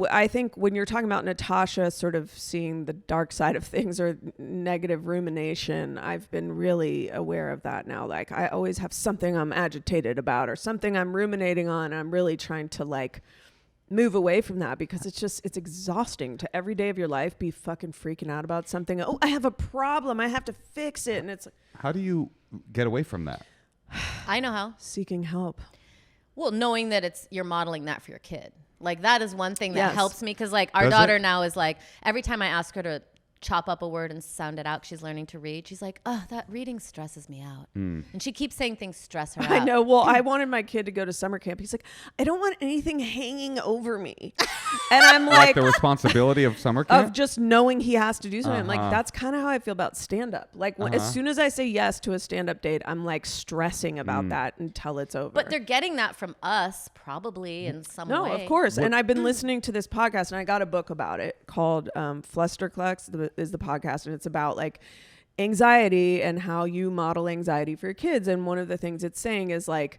I think when you're talking about Natasha sort of seeing the dark side of things or negative rumination, I've been really aware of that now. Like I always have something I'm agitated about or something I'm ruminating on. I'm really trying to like move away from that because it's exhausting to every day of your life be fucking freaking out about something. Oh, I have a problem. I have to fix it. And it's How do you get away from that? I know how. seeking help. Well, knowing that you're modeling that for your kid. Like that is one thing that Yes. helps me because like our Does daughter it? now is like every time I ask her to chop up a word and sound it out, she's learning to read. She's like, oh, that reading stresses me out. And she keeps saying things stress her out. I know. Well, I wanted my kid to go to summer camp. He's like, I don't want anything hanging over me. And I'm Like like, the responsibility of summer camp? of just knowing he has to do something. I'm like, Uh-huh. that's kind of how I feel about stand up. Like as soon as I say yes to a stand up date, I'm like stressing about that until it's over. But they're getting that from us probably in some No, way. of course. And I've been listening to this podcast and I got a book about it called Flusterclux is the podcast. And it's about like anxiety and how you model anxiety for your kids. And one of the things it's saying is like,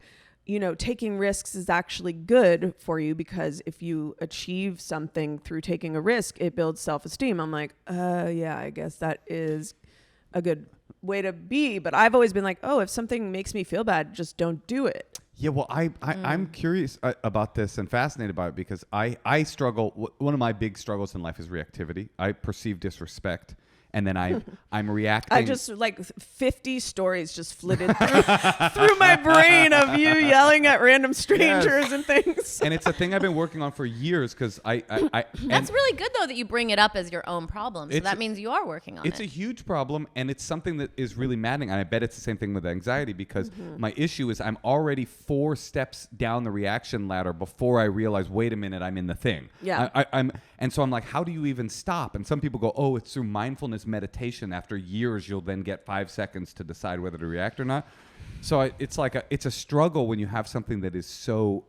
taking risks is actually good for you because if you achieve something through taking a risk, it builds self-esteem. I'm like, yeah, I guess that is a good way to be. But I've always been like, oh, if something makes me feel bad, just don't do it. Yeah, well, I'm curious about this and fascinated by it because I struggle. One of my big struggles in life is reactivity. I perceive disrespect. And then I'm reacting. I just 50 stories just flitted through my brain of you yelling at random strangers and things. And it's a thing I've been working on for years because That's really good though that you bring it up as your own problem. So that means you are working on it. It's a huge problem, and it's something that is really maddening. And I bet it's the same thing with anxiety because my issue is I'm already 4 steps down the reaction ladder before I realize, wait a minute, I'm in the thing. Yeah. And so I'm like, how do you even stop? And some people go, oh, it's through mindfulness meditation. After years, you'll then get 5 seconds to decide whether to react or not. So it's a struggle when you have something that is so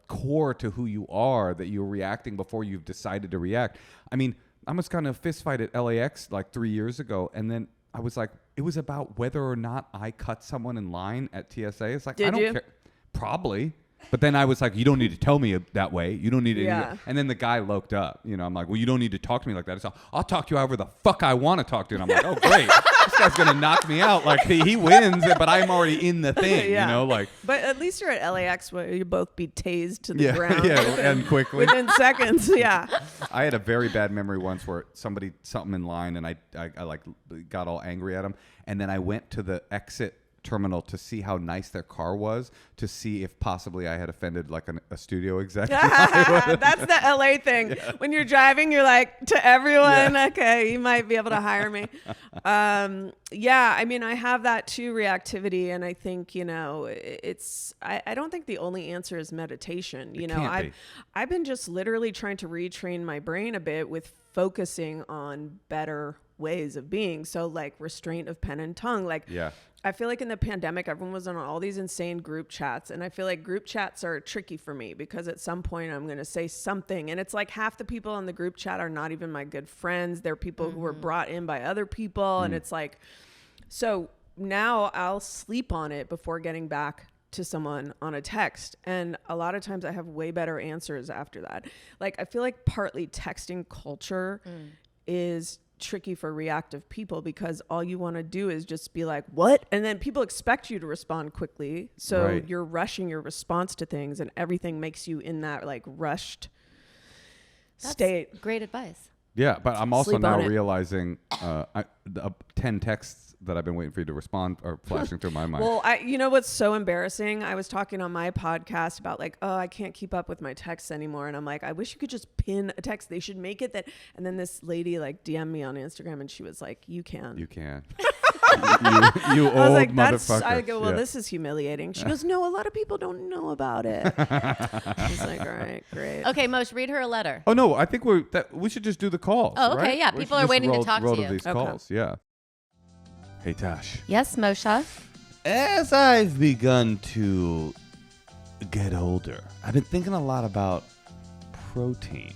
core to who you are that you're reacting before you've decided to react. I mean, I almost got in a fist fight at LAX 3 years ago, and then I was like, it was about whether or not I cut someone in line at TSA. It's like, I don't care. Probably. But then I was like, you don't need to tell me that way. You don't need to. Yeah. And then the guy loked up. I'm like, well, you don't need to talk to me like that. So I'll talk to you however the fuck I want to talk to you. And I'm like, oh, great. This guy's going to knock me out. Like, he wins, but I'm already in the thing, But at least you're at LAX where you both be tased to the ground. Yeah, and quickly. Within seconds, yeah. I had a very bad memory once where something in line, and I got all angry at him. And then I went to the exit terminal to see how nice their car was, to see if possibly I had offended a studio executive. That's the LA thing. Yeah. When you're driving, you're like to everyone, okay, you might be able to hire me. I mean, I have that too, reactivity. And I think, I don't think the only answer is meditation. I've been just literally trying to retrain my brain a bit with focusing on better ways of being. So restraint of pen and tongue. I feel like in the pandemic, everyone was on all these insane group chats. And I feel like group chats are tricky for me because at some point I'm going to say something. And it's like half the people on the group chat are not even my good friends. They're people who were brought in by other people. And it's like, so now I'll sleep on it before getting back to someone on a text. And a lot of times I have way better answers after that. I feel like partly texting culture is tricky for reactive people because all you want to do is just be like, what? And then people expect you to respond quickly. So you're rushing your response to things and everything makes you in that rushed state. Great advice. Yeah, but I'm also now realizing 10 texts that I've been waiting for you to respond are flashing through my mind. Well, you know what's so embarrassing? I was talking on my podcast about I can't keep up with my texts anymore. And I'm like, I wish you could just pin a text. They should make it that. And then this lady DM'd me on Instagram and she was like, you can. You can. you old I was like, motherfucker. I go, well, this is humiliating. She goes, no, a lot of people don't know about it. I was like, all right, great. Okay, Moshe, read her a letter. Oh, no, I think we should just do the calls. Oh, okay, right? yeah. People are waiting to talk to you. These calls, yeah. Hey, Tash. Yes, Moshe? As I've begun to get older, I've been thinking a lot about protein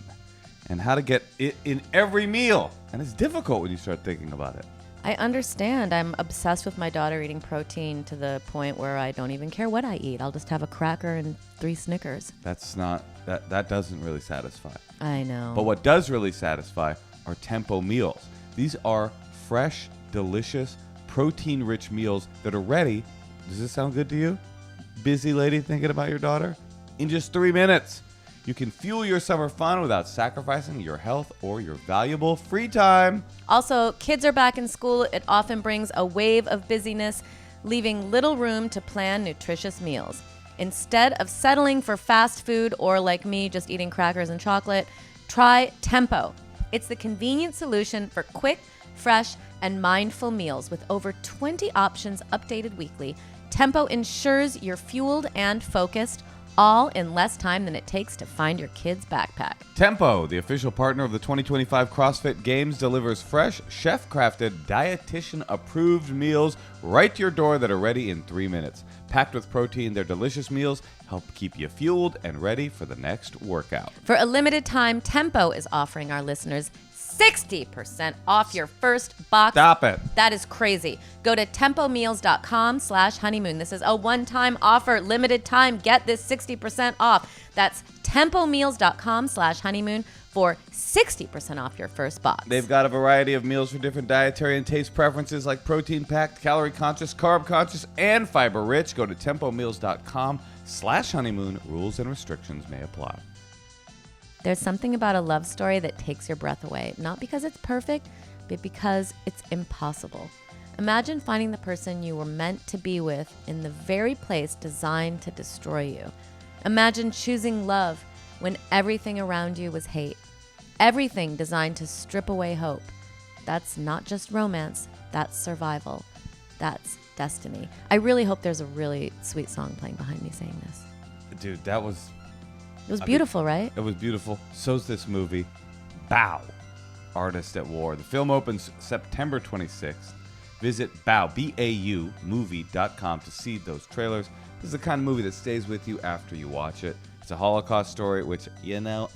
and how to get it in every meal. And it's difficult when you start thinking about it. I understand. I'm obsessed with my daughter eating protein to the point where I don't even care what I eat. I'll just have a cracker and 3 Snickers. That doesn't really satisfy. I know. But what does really satisfy are tempo meals. These are fresh, delicious, protein-rich meals that are ready. Does this sound good to you? Busy lady thinking about your daughter? In just 3 minutes, you can fuel your summer fun without sacrificing your health or your valuable free time. Also, kids are back in school. It often brings a wave of busyness, leaving little room to plan nutritious meals. Instead of settling for fast food or, like me, just eating crackers and chocolate, try Tempo. It's the convenient solution for quick, fresh, and mindful meals with over 20 options updated weekly. Tempo ensures you're fueled and focused, all in less time than it takes to find your kid's backpack. Tempo, the official partner of the 2025 CrossFit Games, delivers fresh, chef-crafted, dietitian-approved meals right to your door that are ready in 3 minutes. Packed with protein, their delicious meals help keep you fueled and ready for the next workout. For a limited time, Tempo is offering our listeners 60% off your first box. Stop it. That is crazy. Go to tempomeals.com/honeymoon. This is a one-time offer, limited time. Get this 60% off. That's tempomeals.com/honeymoon for 60% off your first box. They've got a variety of meals for different dietary and taste preferences like protein-packed, calorie-conscious, carb-conscious, and fiber-rich. Go to tempomeals.com/honeymoon. Rules and restrictions may apply. There's something about a love story that takes your breath away, not because it's perfect, but because it's impossible. Imagine finding the person you were meant to be with in the very place designed to destroy you. Imagine choosing love when everything around you was hate. Everything designed to strip away hope. That's not just romance, that's survival. That's destiny. I really hope there's a really sweet song playing behind me saying this. Dude, that was... It was beautiful, right? It was beautiful. So's this movie, Bow, Artist at War. The film opens September 26th. Visit BAU movie.com to see those trailers. This is the kind of movie that stays with you after you watch it. It's a Holocaust story, which, I love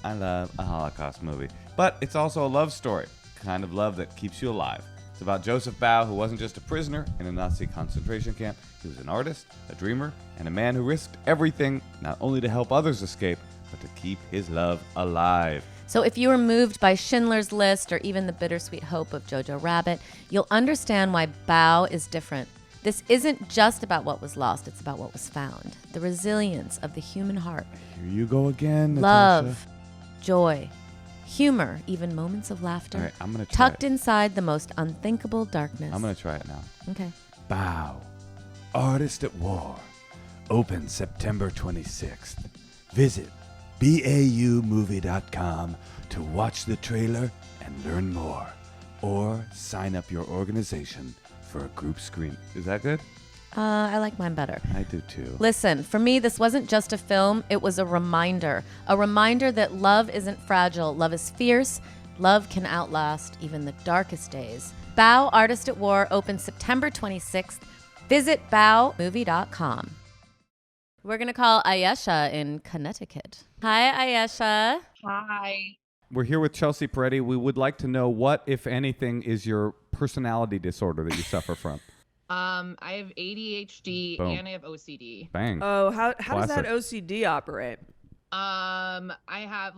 a Holocaust movie. But it's also a love story, kind of love that keeps you alive. It's about Joseph Bow, who wasn't just a prisoner in a Nazi concentration camp. He was an artist, a dreamer, and a man who risked everything, not only to help others escape, but to keep his love alive. So if you were moved by Schindler's List or even the bittersweet hope of Jojo Rabbit, you'll understand why Bow is different. This isn't just about what was lost, it's about what was found. The resilience of the human heart. Here you go again, Natasha. Love, joy, humor, even moments of laughter. All right, I'm going to try tucked it. inside the most unthinkable darkness. I'm going to try it now. Okay. Bow, Artist at War, opens September 26th. Visit BAUmovie.com to watch the trailer and learn more. Or sign up your organization for a group screen. Is that good? I like mine better. I do too. Listen, for me, this wasn't just a film. It was a reminder that love isn't fragile. Love is fierce. Love can outlast even the darkest days. Bow, Artist at War opens September 26th. Visit BAUmovie.com. We're going to call Ayesha in Connecticut. Hi, Ayesha. Hi. We're here with Chelsea Peretti. We would like to know what, if anything, is your personality disorder that you suffer from? I have ADHD Boom. and I have OCD. Bang. Oh, how does that Classic. OCD operate? I have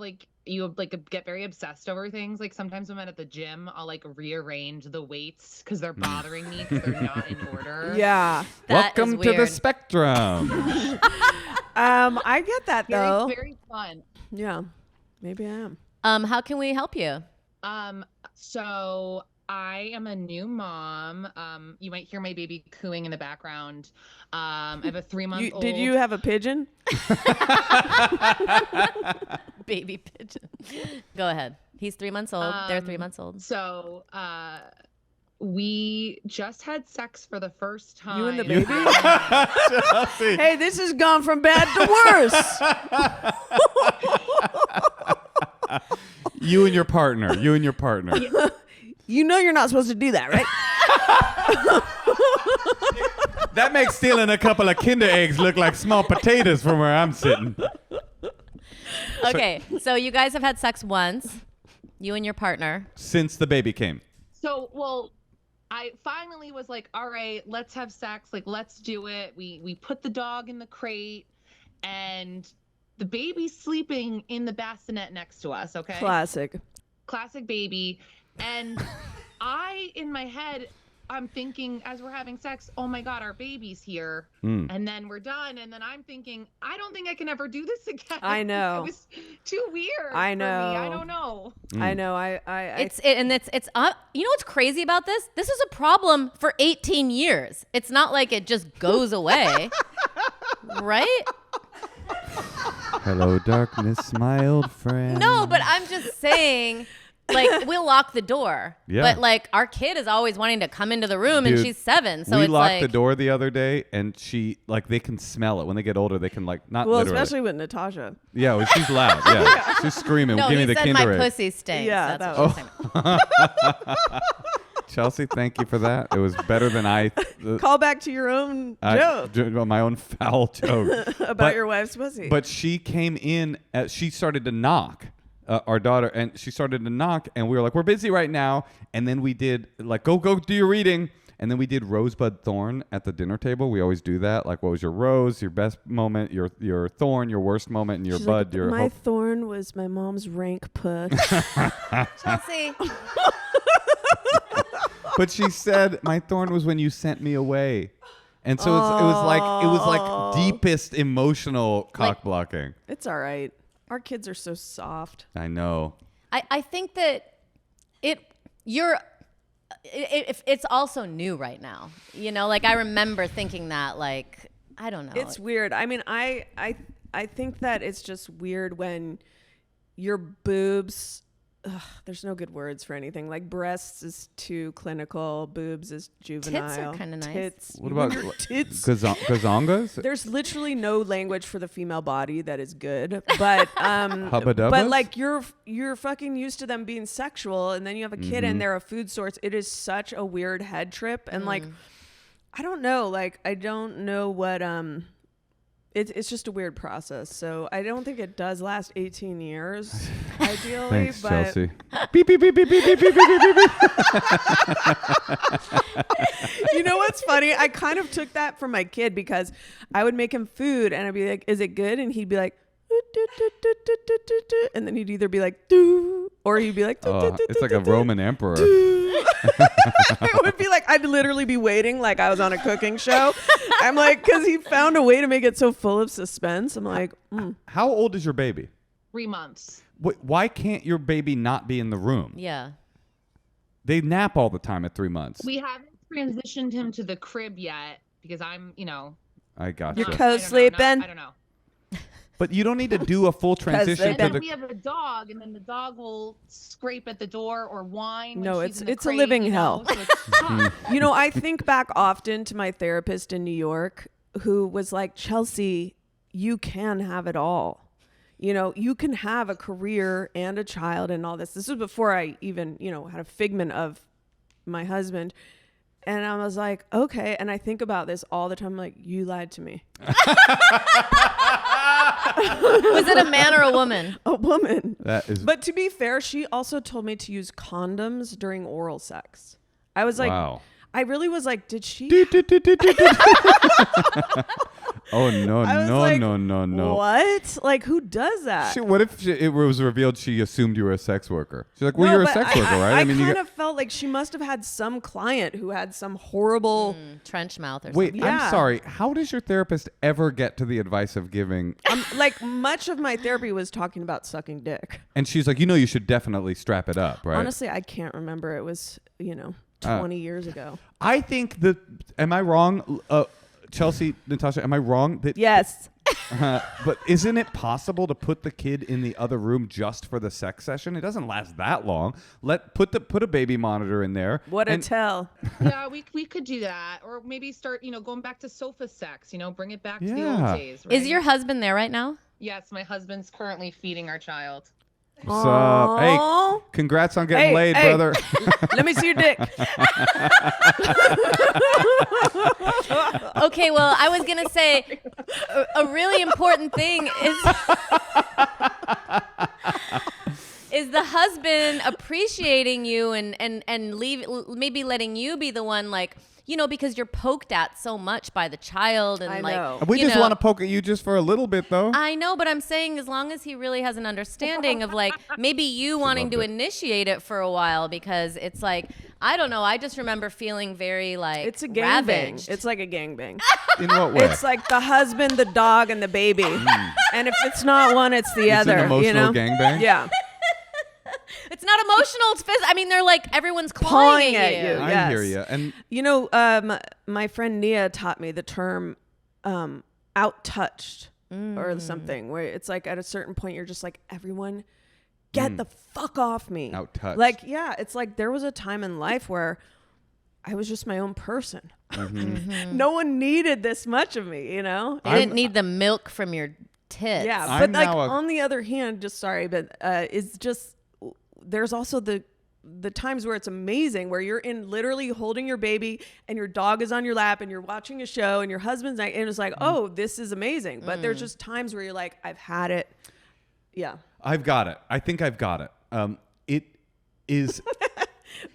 you get very obsessed over things. Like sometimes when I'm at the gym, I'll rearrange the weights because they're bothering me because they're not in order. Yeah. That Welcome is to the weird. spectrum. I get that though. Very, very fun. Yeah. Maybe I am. How can we help you? So I am a new mom. You might hear my baby cooing in the background. I have a 3-month-old. Did you have a pigeon? Baby pigeon. Go ahead. He's 3 months old. They're 3 months old. So, we just had sex for the first time. You and the baby? Hey, this has gone from bad to worse. You and your partner. You know you're not supposed to do that, right? That makes stealing a couple of Kinder eggs look like small potatoes from where I'm sitting. Okay, so you guys have had sex once, you and your partner. Since the baby came. So, well, I finally was like, all right, let's have sex. Let's do it. We put the dog in the crate and the baby's sleeping in the bassinet next to us. Okay. Classic baby. And in my head, I'm thinking as we're having sex, oh my God, our baby's here. And then we're done. And then I'm thinking, I don't think I can ever do this again. I know. It was too weird. I know. For me. I don't know. I know. It's you know what's crazy about this? This is a problem for 18 years. It's not like it just goes away. Right? Hello, darkness, my old friend. No, but I'm just saying, we'll lock the door. Yeah. But our kid is always wanting to come into the room, Dude, and she's 7, so we it's locked the door the other day, and she they can smell it when they get older. They can not well, literally. especially with Natasha. Yeah, well, she's loud. Yeah, she's screaming. No, Give me he the said Kinder my egg. pussy stinks. Yeah, that's that what I'm saying. Chelsea, thank you for that. It was better than I. Call back to your own joke My own foul joke about But- your wife's pussy. But she came in. She started to knock. our daughter, and she started to knock, and we were like, we're busy right now. And then we did like, go do your reading. And then we did Rosebud Thorn at the dinner table. We always do that. Like, what was your rose, your best moment, your thorn, your worst moment, and your She's bud, like, your my hope. thorn was my mom's rank puss. Chelsea. But she said, my thorn was when you sent me away. And so it was like deepest emotional cock blocking. It's all right. Our kids are so soft. I know. I think that it's also new right now. You know, like I remember thinking that, like, I don't know. It's weird. I mean, I think that it's just weird when your boobs, there's no good words for anything. Like breasts is too clinical, boobs is juvenile. Tits are kind of nice. Tits. What about tits? gazongas? There's literally no language for the female body that is good, but Hubba dubbas? but like you're fucking used to them being sexual, and then you have a kid and they're a food source. It is such a weird head trip, and like I don't know, like I don't know what it's just a weird process. So I don't think it does last 18 years, ideally. Thanks, but Chelsea. Beep, beep, beep, beep, beep, beep, beep, beep, beep, beep. you know what's funny? I kind of took that from my kid because I would make him food and I'd be like, is it good? And he'd be like, and then he'd either be like, or he'd be like, It's like a Roman emperor. It would be like, I'd literally be waiting like I was on a cooking show. I'm like, because he found a way to make it so full of suspense. I'm like, How old is your baby? 3 months. Why can't your baby not be in the room? Yeah. They nap all the time at 3 months. We haven't transitioned him to the crib yet because I'm, I got you're you. co-sleeping. I don't know. But you don't need to do a full transition And to then the. we have a dog, and then the dog will scrape at the door or whine. No, when she's in the it's a crate, living hell. So it's tough. You know, I think back often to my therapist in New York who was like, Chelsea, you can have it all. You know, you can have a career and a child and all this. This was before I even, had a figment of my husband. And I was like, okay. And I think about this all the time. I'm like, you lied to me. Was it a man or a woman? A woman. That is. But to be fair, she also told me to use condoms during oral sex. I was like, Wow. I really was like, did she? Oh, no, I was no, like, no. What? Like, who does that? What if it was revealed she assumed you were a sex worker? She's like, well, No, you're a but sex worker, right? I mean, kind of felt like she must have had some client who had some horrible. Trench mouth or Wait, something. Yeah. I'm sorry. How does your therapist ever get to the advice of giving? Like, much of my therapy was talking about sucking dick. And she's like, you should definitely strap it up, right? Honestly, I can't remember. It was, 20 years ago. I think that. Am I wrong, Chelsea, Natasha? Am I wrong that? Yes. But isn't it possible to put the kid in the other room just for the sex session? It doesn't last that long. Put a baby monitor in there. What a tell. Yeah, we could do that, or maybe start, going back to sofa sex. Bring it back to the Yeah. old days. Right? Is your husband there right now? Yes, my husband's currently feeding our child. What's up? Hey, Aw. congrats on getting laid, hey. brother. Let me see your dick. Okay, well, I was going to say a really important thing is the husband appreciating you and maybe letting you be the one, like, because you're poked at so much by the child and I like know. We just want to poke at you just for a little bit, though. I know, but I'm saying as long as he really has an understanding of like maybe you wanting to initiate it for a while, because it's like, I don't know. I just remember feeling very like It's a gangbang. ravaged. It's like a gangbang. In what way? It's like the husband, the dog, and the baby. And if it's not one, it's the It's other. an emotional gangbang? Yeah. It's not emotional. It's physical. I mean, they're like everyone's clawing at you. I Yes. hear you. And My friend Nia taught me the term out-touched or something, where it's like at a certain point you're just like, everyone get the fuck off me. Out-touched. Like, yeah, it's like there was a time in life where I was just my own person. No one needed this much of me, You didn't need the milk from your tits. Yeah, I'm but like now on the other hand, is just there's also the times where it's amazing, where you're in literally holding your baby and your dog is on your lap and you're watching a show and your husband's and it's like, oh, this is amazing. But there's just times where you're like, I've had it. Yeah. I've got it. I think I've got it. It is.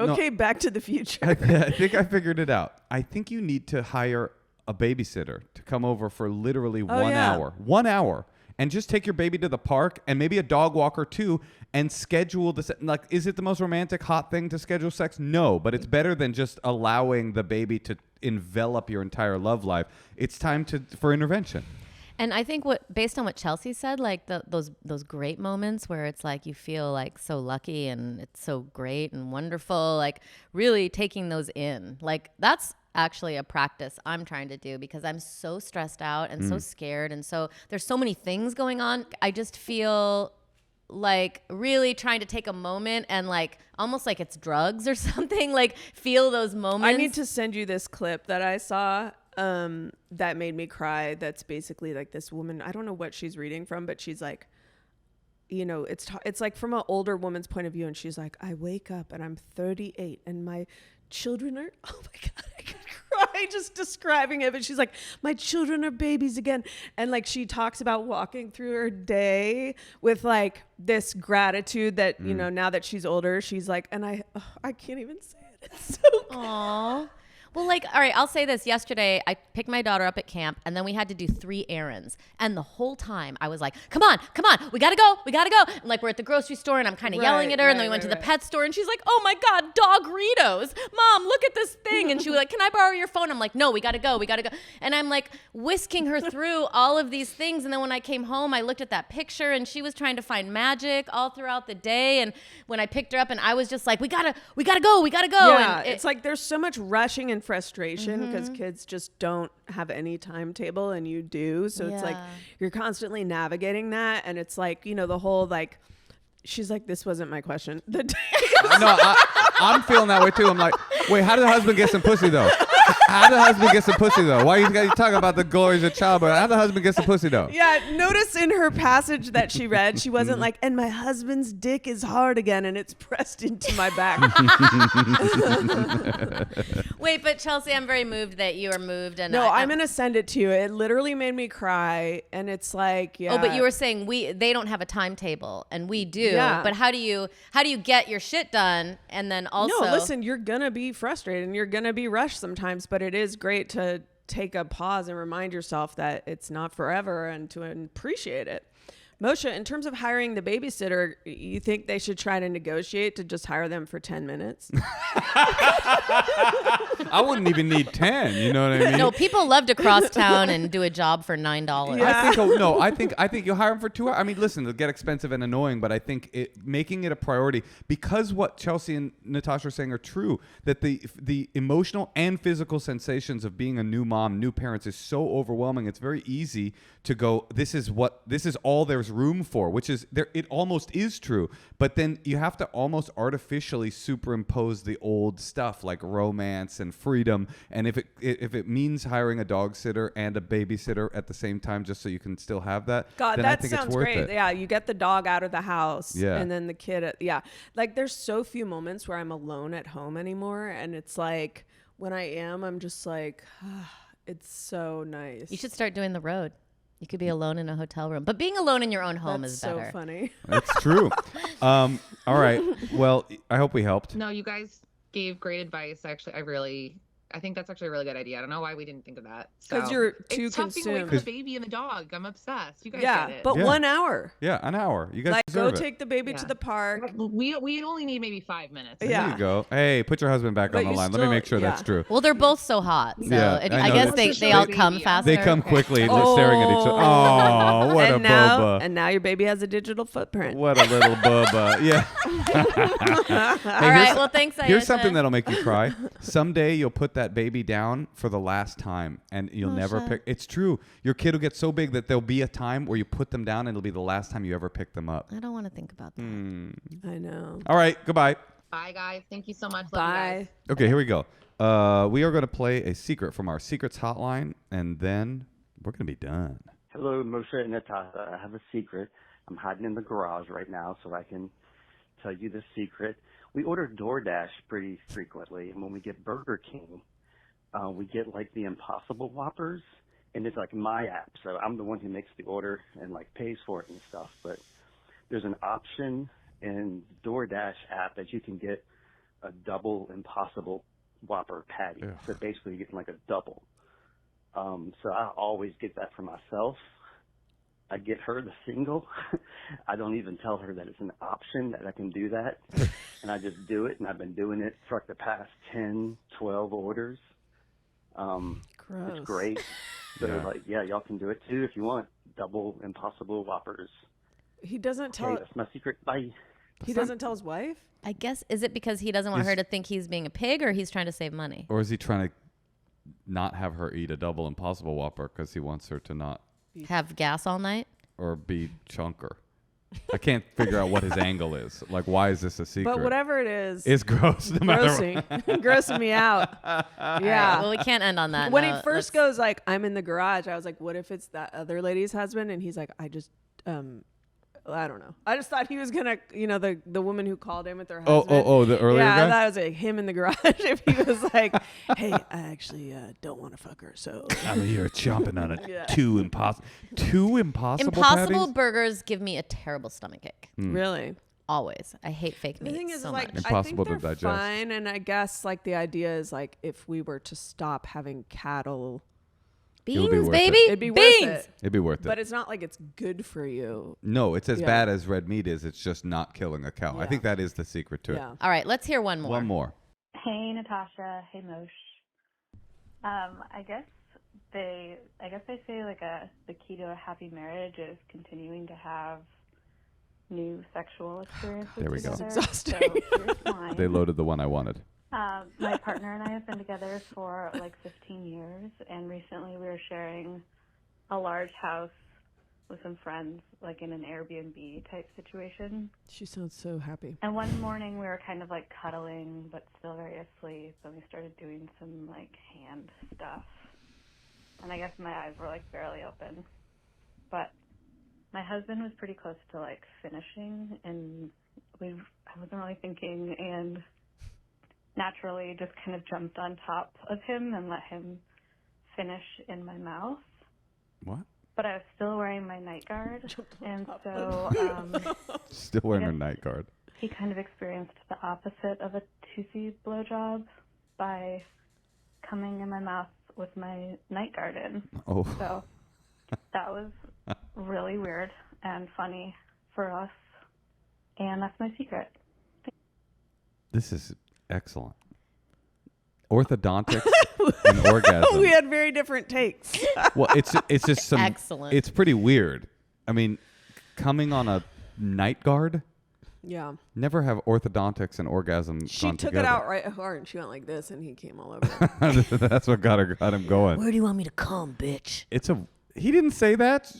Okay, Back to the Future. I think I figured it out. I think you need to hire a babysitter to come over for literally 1 hour. 1 hour. And just take your baby to the park and maybe a dog walker too and schedule this. Like, is it the most romantic, hot thing to schedule sex? No, but it's better than just allowing the baby to envelop your entire love life. It's time for intervention. And I think based on what Chelsea said, like those great moments where it's like you feel like so lucky and it's so great and wonderful, like really taking those in, like that's actually a practice I'm trying to do because I'm so stressed out and so scared. And so there's so many things going on. I just feel like really trying to take a moment and like almost like it's drugs or something, like feel those moments. I need to send you this clip that I saw that made me cry. That's basically like this woman, I don't know what she's reading from, but she's like, you know, it's like from an older woman's point of view. And she's like, I wake up and I'm 38 and my children are, oh my God, I could cry just describing it. But she's like, my children are babies again. And like, she talks about walking through her day with like this gratitude that, you know, now that she's older, she's like, and I can't even say it. It's so good. Aww. Well, like, all right, I'll say this. Yesterday, I picked my daughter up at camp, and then we had to do 3 errands. And the whole time, I was like, come on, we got to go. And like, we're at the grocery store, and I'm kind of yelling at her. And then we went to the pet store, and she's like, oh my God, Dogritos. Mom, look at this thing. And she was like, can I borrow your phone? I'm like, no, we got to go. And I'm like whisking her through all of these things. And then when I came home, I looked at that picture, and she was trying to find magic all throughout the day. And when I picked her up, and I was just like, we gotta go. Yeah, And it's like there's so much rushing and frustration because kids just don't have any timetable and you do. So it's like you're constantly navigating that. And it's like, you know, the whole like, she's like, this wasn't my question. No, I'm feeling that way too. I'm like, wait, how did the husband get some pussy though? How did the husband get some pussy though? Why you talking about the glories of childbirth? How did the husband get some pussy though? Yeah, notice in her passage that she read, she wasn't like, and my husband's dick is hard again and it's pressed into my back. Wait, but Chelsea, I'm very moved that you are moved. And No, I'm going to send it to you. It literally made me cry. And it's like, yeah. Oh, but you were saying they don't have a timetable and we do. Yeah. But how do you get your shit done? And then also. No, listen, you're going to be frustrated and you're going to be rushed sometimes, but it is great to take a pause and remind yourself that it's not forever and to appreciate it. Moshe, in terms of hiring the babysitter, you think they should try to negotiate to just hire them for 10 minutes? I wouldn't even need 10. You know what I mean? No, people love to cross town and do a job for $9. Yeah. I think you hire them for 2 hours. I mean, listen, they'll get expensive and annoying, but I think making it a priority, because what Chelsea and Natasha are saying are true, that the emotional and physical sensations of being a new mom, new parents is so overwhelming. It's very easy to go, this is all there's room for, which is there. It almost is true, but then you have to almost artificially superimpose the old stuff like romance and freedom. And if it means hiring a dog sitter and a babysitter at the same time, just so you can still have that, God, then that I think sounds it's worth great. it. Yeah, you get the dog out of the house, Yeah. and then the kid. Like there's so few moments where I'm alone at home anymore, and it's like when I am, I'm just like, it's so nice. You should start doing the road. You could be alone in a hotel room, but being alone in your own home is better. That's so funny. That's true. All right. Well, I hope we helped. No, you guys gave great advice. Actually, I think that's actually a really good idea. I don't know why we didn't think of that. Because you're too it's tough being away consumed. from the baby and the dog. I'm obsessed. You guys Yeah, get it. but Yeah. 1 hour. Yeah, an hour. You guys Like, deserve go it. take the baby to Yeah. the park. we only need maybe 5 minutes. There Yeah. you go. Hey, put your husband back But on the you line. Let me still- make sure that's yeah. true. Well, they're both so hot. So Yeah, I I know guess that. they all They- come faster. They come quickly and Oh. staring at each other. Oh, what a bubba. And now your baby has a digital footprint. What a little bubba. Yeah. All right. Well, thanks, Ayesha. Here's something that'll make you cry. Someday you'll put that baby down for the last time and you'll never Moshe. pick. It's true. Your kid will get so big that there'll be a time where you put them down and it'll be the last time you ever pick them up. I don't want to think about that. I know. All right. Goodbye. Bye, guys. Thank you so much. Love you guys. Bye. Okay, here we go. We are going to play a secret from our secrets hotline and then we're going to be done. Hello, Moshe and Natasha. I have a secret. I'm hiding in the garage right now so I can tell you the secret. We order DoorDash pretty frequently, and when we get Burger King, we get like the Impossible Whoppers, and it's like my app, so I'm the one who makes the order and like pays for it and stuff. But there's an option in DoorDash app that you can get a double Impossible Whopper patty. Ugh. So basically you're getting like a double. So I always get that for myself. I get her the single. I don't even tell her that it's an option that I can do that. And I just do it, and I've been doing it for like the past 10, 12 orders. Gross. It's great. So like, yeah, y'all can do it too if you want. Double Impossible Whoppers. He doesn't tell. Okay, that's my secret. Bye. He doesn't tell his wife. I guess, is it because he doesn't want He's- her to think he's being a pig, or he's trying to save money? Or is he trying to not have her eat a double Impossible Whopper because he wants her to not Have gas all night? or be chunker? I can't figure out what his angle is. Like, why is this a secret? But whatever it is, It's gross. No matter what. grossing me out. All right, Yeah. well, we can't end on that When note. he first goes like, I'm in the garage, I was like, what if it's that other lady's husband? And he's like, I just, I don't know. I just thought he was gonna, the woman who called in with her husband. Oh, the earlier yeah, I guy? thought it was like him in the garage. If he was like, hey, I actually don't want to fuck her, so. I'm here chomping on it. Yeah. Two impossible Impossible patties? burgers give me a terrible stomachache. Really? Always. I hate fake meat The thing is, so like, much. Impossible I to think they're digest. fine, and I guess like the idea is like if we were to stop having cattle, It would be Beans, worth it. baby. it'd be Beans. worth it. It'd be worth But it. it's not like it's good for you. No, it's as Yeah. bad as red meat is. It's just not killing a cow. I Yeah. think that is the secret to Yeah. All right, let's hear one it. more. One more. Hey Natasha, hey Moshe. I guess they say like the key to a happy marriage is continuing to have new sexual experiences There we go. together. Exhausting. So here's mine. They loaded the one I wanted. My partner and I have been together for like 15 years, and recently we were sharing a large house with some friends, like in an Airbnb type situation. She sounds so happy. And one morning we were kind of like cuddling, but still very asleep, and we started doing some like hand stuff. And I guess my eyes were like barely open. But my husband was pretty close to like finishing, and I wasn't really thinking, and naturally just kind of jumped on top of him and let him finish in my mouth. What? But I was still wearing my night guard, and so Still wearing her Yeah. night guard. he kind of experienced the opposite of a toothy blowjob by coming in my mouth with my night guard in. Oh. So that was really weird and funny for us, and that's my secret. This is excellent. Orthodontics and orgasm. We had very different takes. Well, it's just some. Excellent. It's pretty weird. I mean, coming on a night guard. Yeah. Never have orthodontics and orgasm She gone took together. it out right hard, and she went like this, and he came all over it. That's what got him going. Where do you want me to come, bitch? He didn't say that.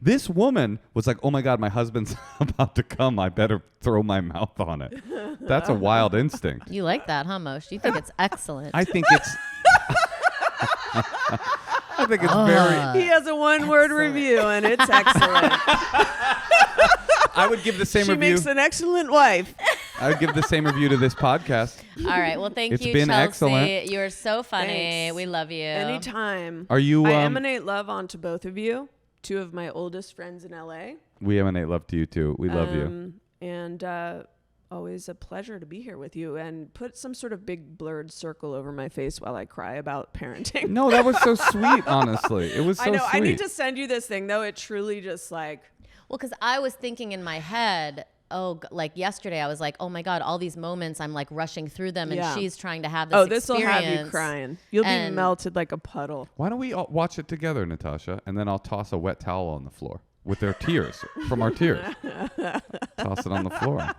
This woman was like, "Oh my God, my husband's about to come. I better throw my mouth on it." That's a wild instinct. You like that, huh, Moshe? You think it's excellent. I think it's. I think it's very. He has a one-word review, and it's excellent. I would give the same She review. makes an excellent wife. I would give the same review to this podcast. All right. Well, thank It's you, been Chelsea. excellent. You are so funny. Thanks. We love you. Anytime. Are you? I emanate love onto both of you, two of my oldest friends in LA. We emanate love to you too. We love you. And always a pleasure to be here with you, and put some sort of big blurred circle over my face while I cry about parenting. No, that was so sweet. Honestly, it was so I know. sweet. I need to send you this thing though. It truly just like. Well, because I was thinking in my head, like yesterday, I was like, oh my God, all these moments, I'm like rushing through them, and Yeah. she's trying to have this Oh, this will have you experience. crying. You'll be And- melted like a puddle. Why don't we all watch it together, Natasha, and then I'll toss a wet towel on the floor with their tears from our tears. Toss it on the floor.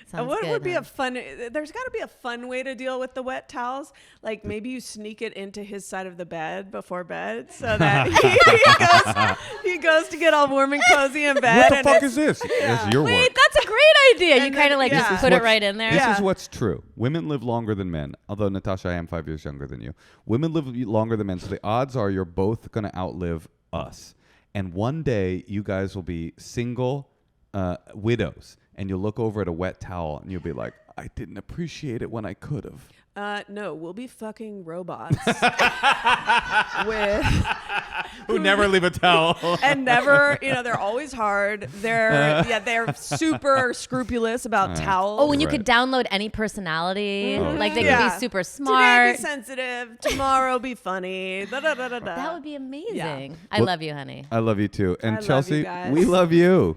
Sounds What good, would be huh? a fun? There's got to be a fun way to deal with the wet towels. Like maybe you sneak it into his side of the bed before bed, so that he goes to get all warm and cozy in bed. What the and fuck it's- is this? It's your Wait, work. that's a great idea. You And kind then- of like yeah. just This is put it what's- right in there. This Yeah. is what's true. Women live longer than men. Although, Natasha, I am 5 years younger than you. Women live longer than men, so the odds are you're both going to outlive us. And one day, you guys will be single widows, and you'll look over at a wet towel, and you'll be like, I didn't appreciate it when I could have. No, we'll be fucking robots with Who never leave a towel. and never, they're always hard. They're super scrupulous about towels. Oh, and you could download any personality. Like they could be super Today smart. be sensitive, tomorrow be funny. Da, da, da, da, da. That would be amazing. Yeah. I love you, honey. I love you too. And I love you Chelsea, guys. we love you.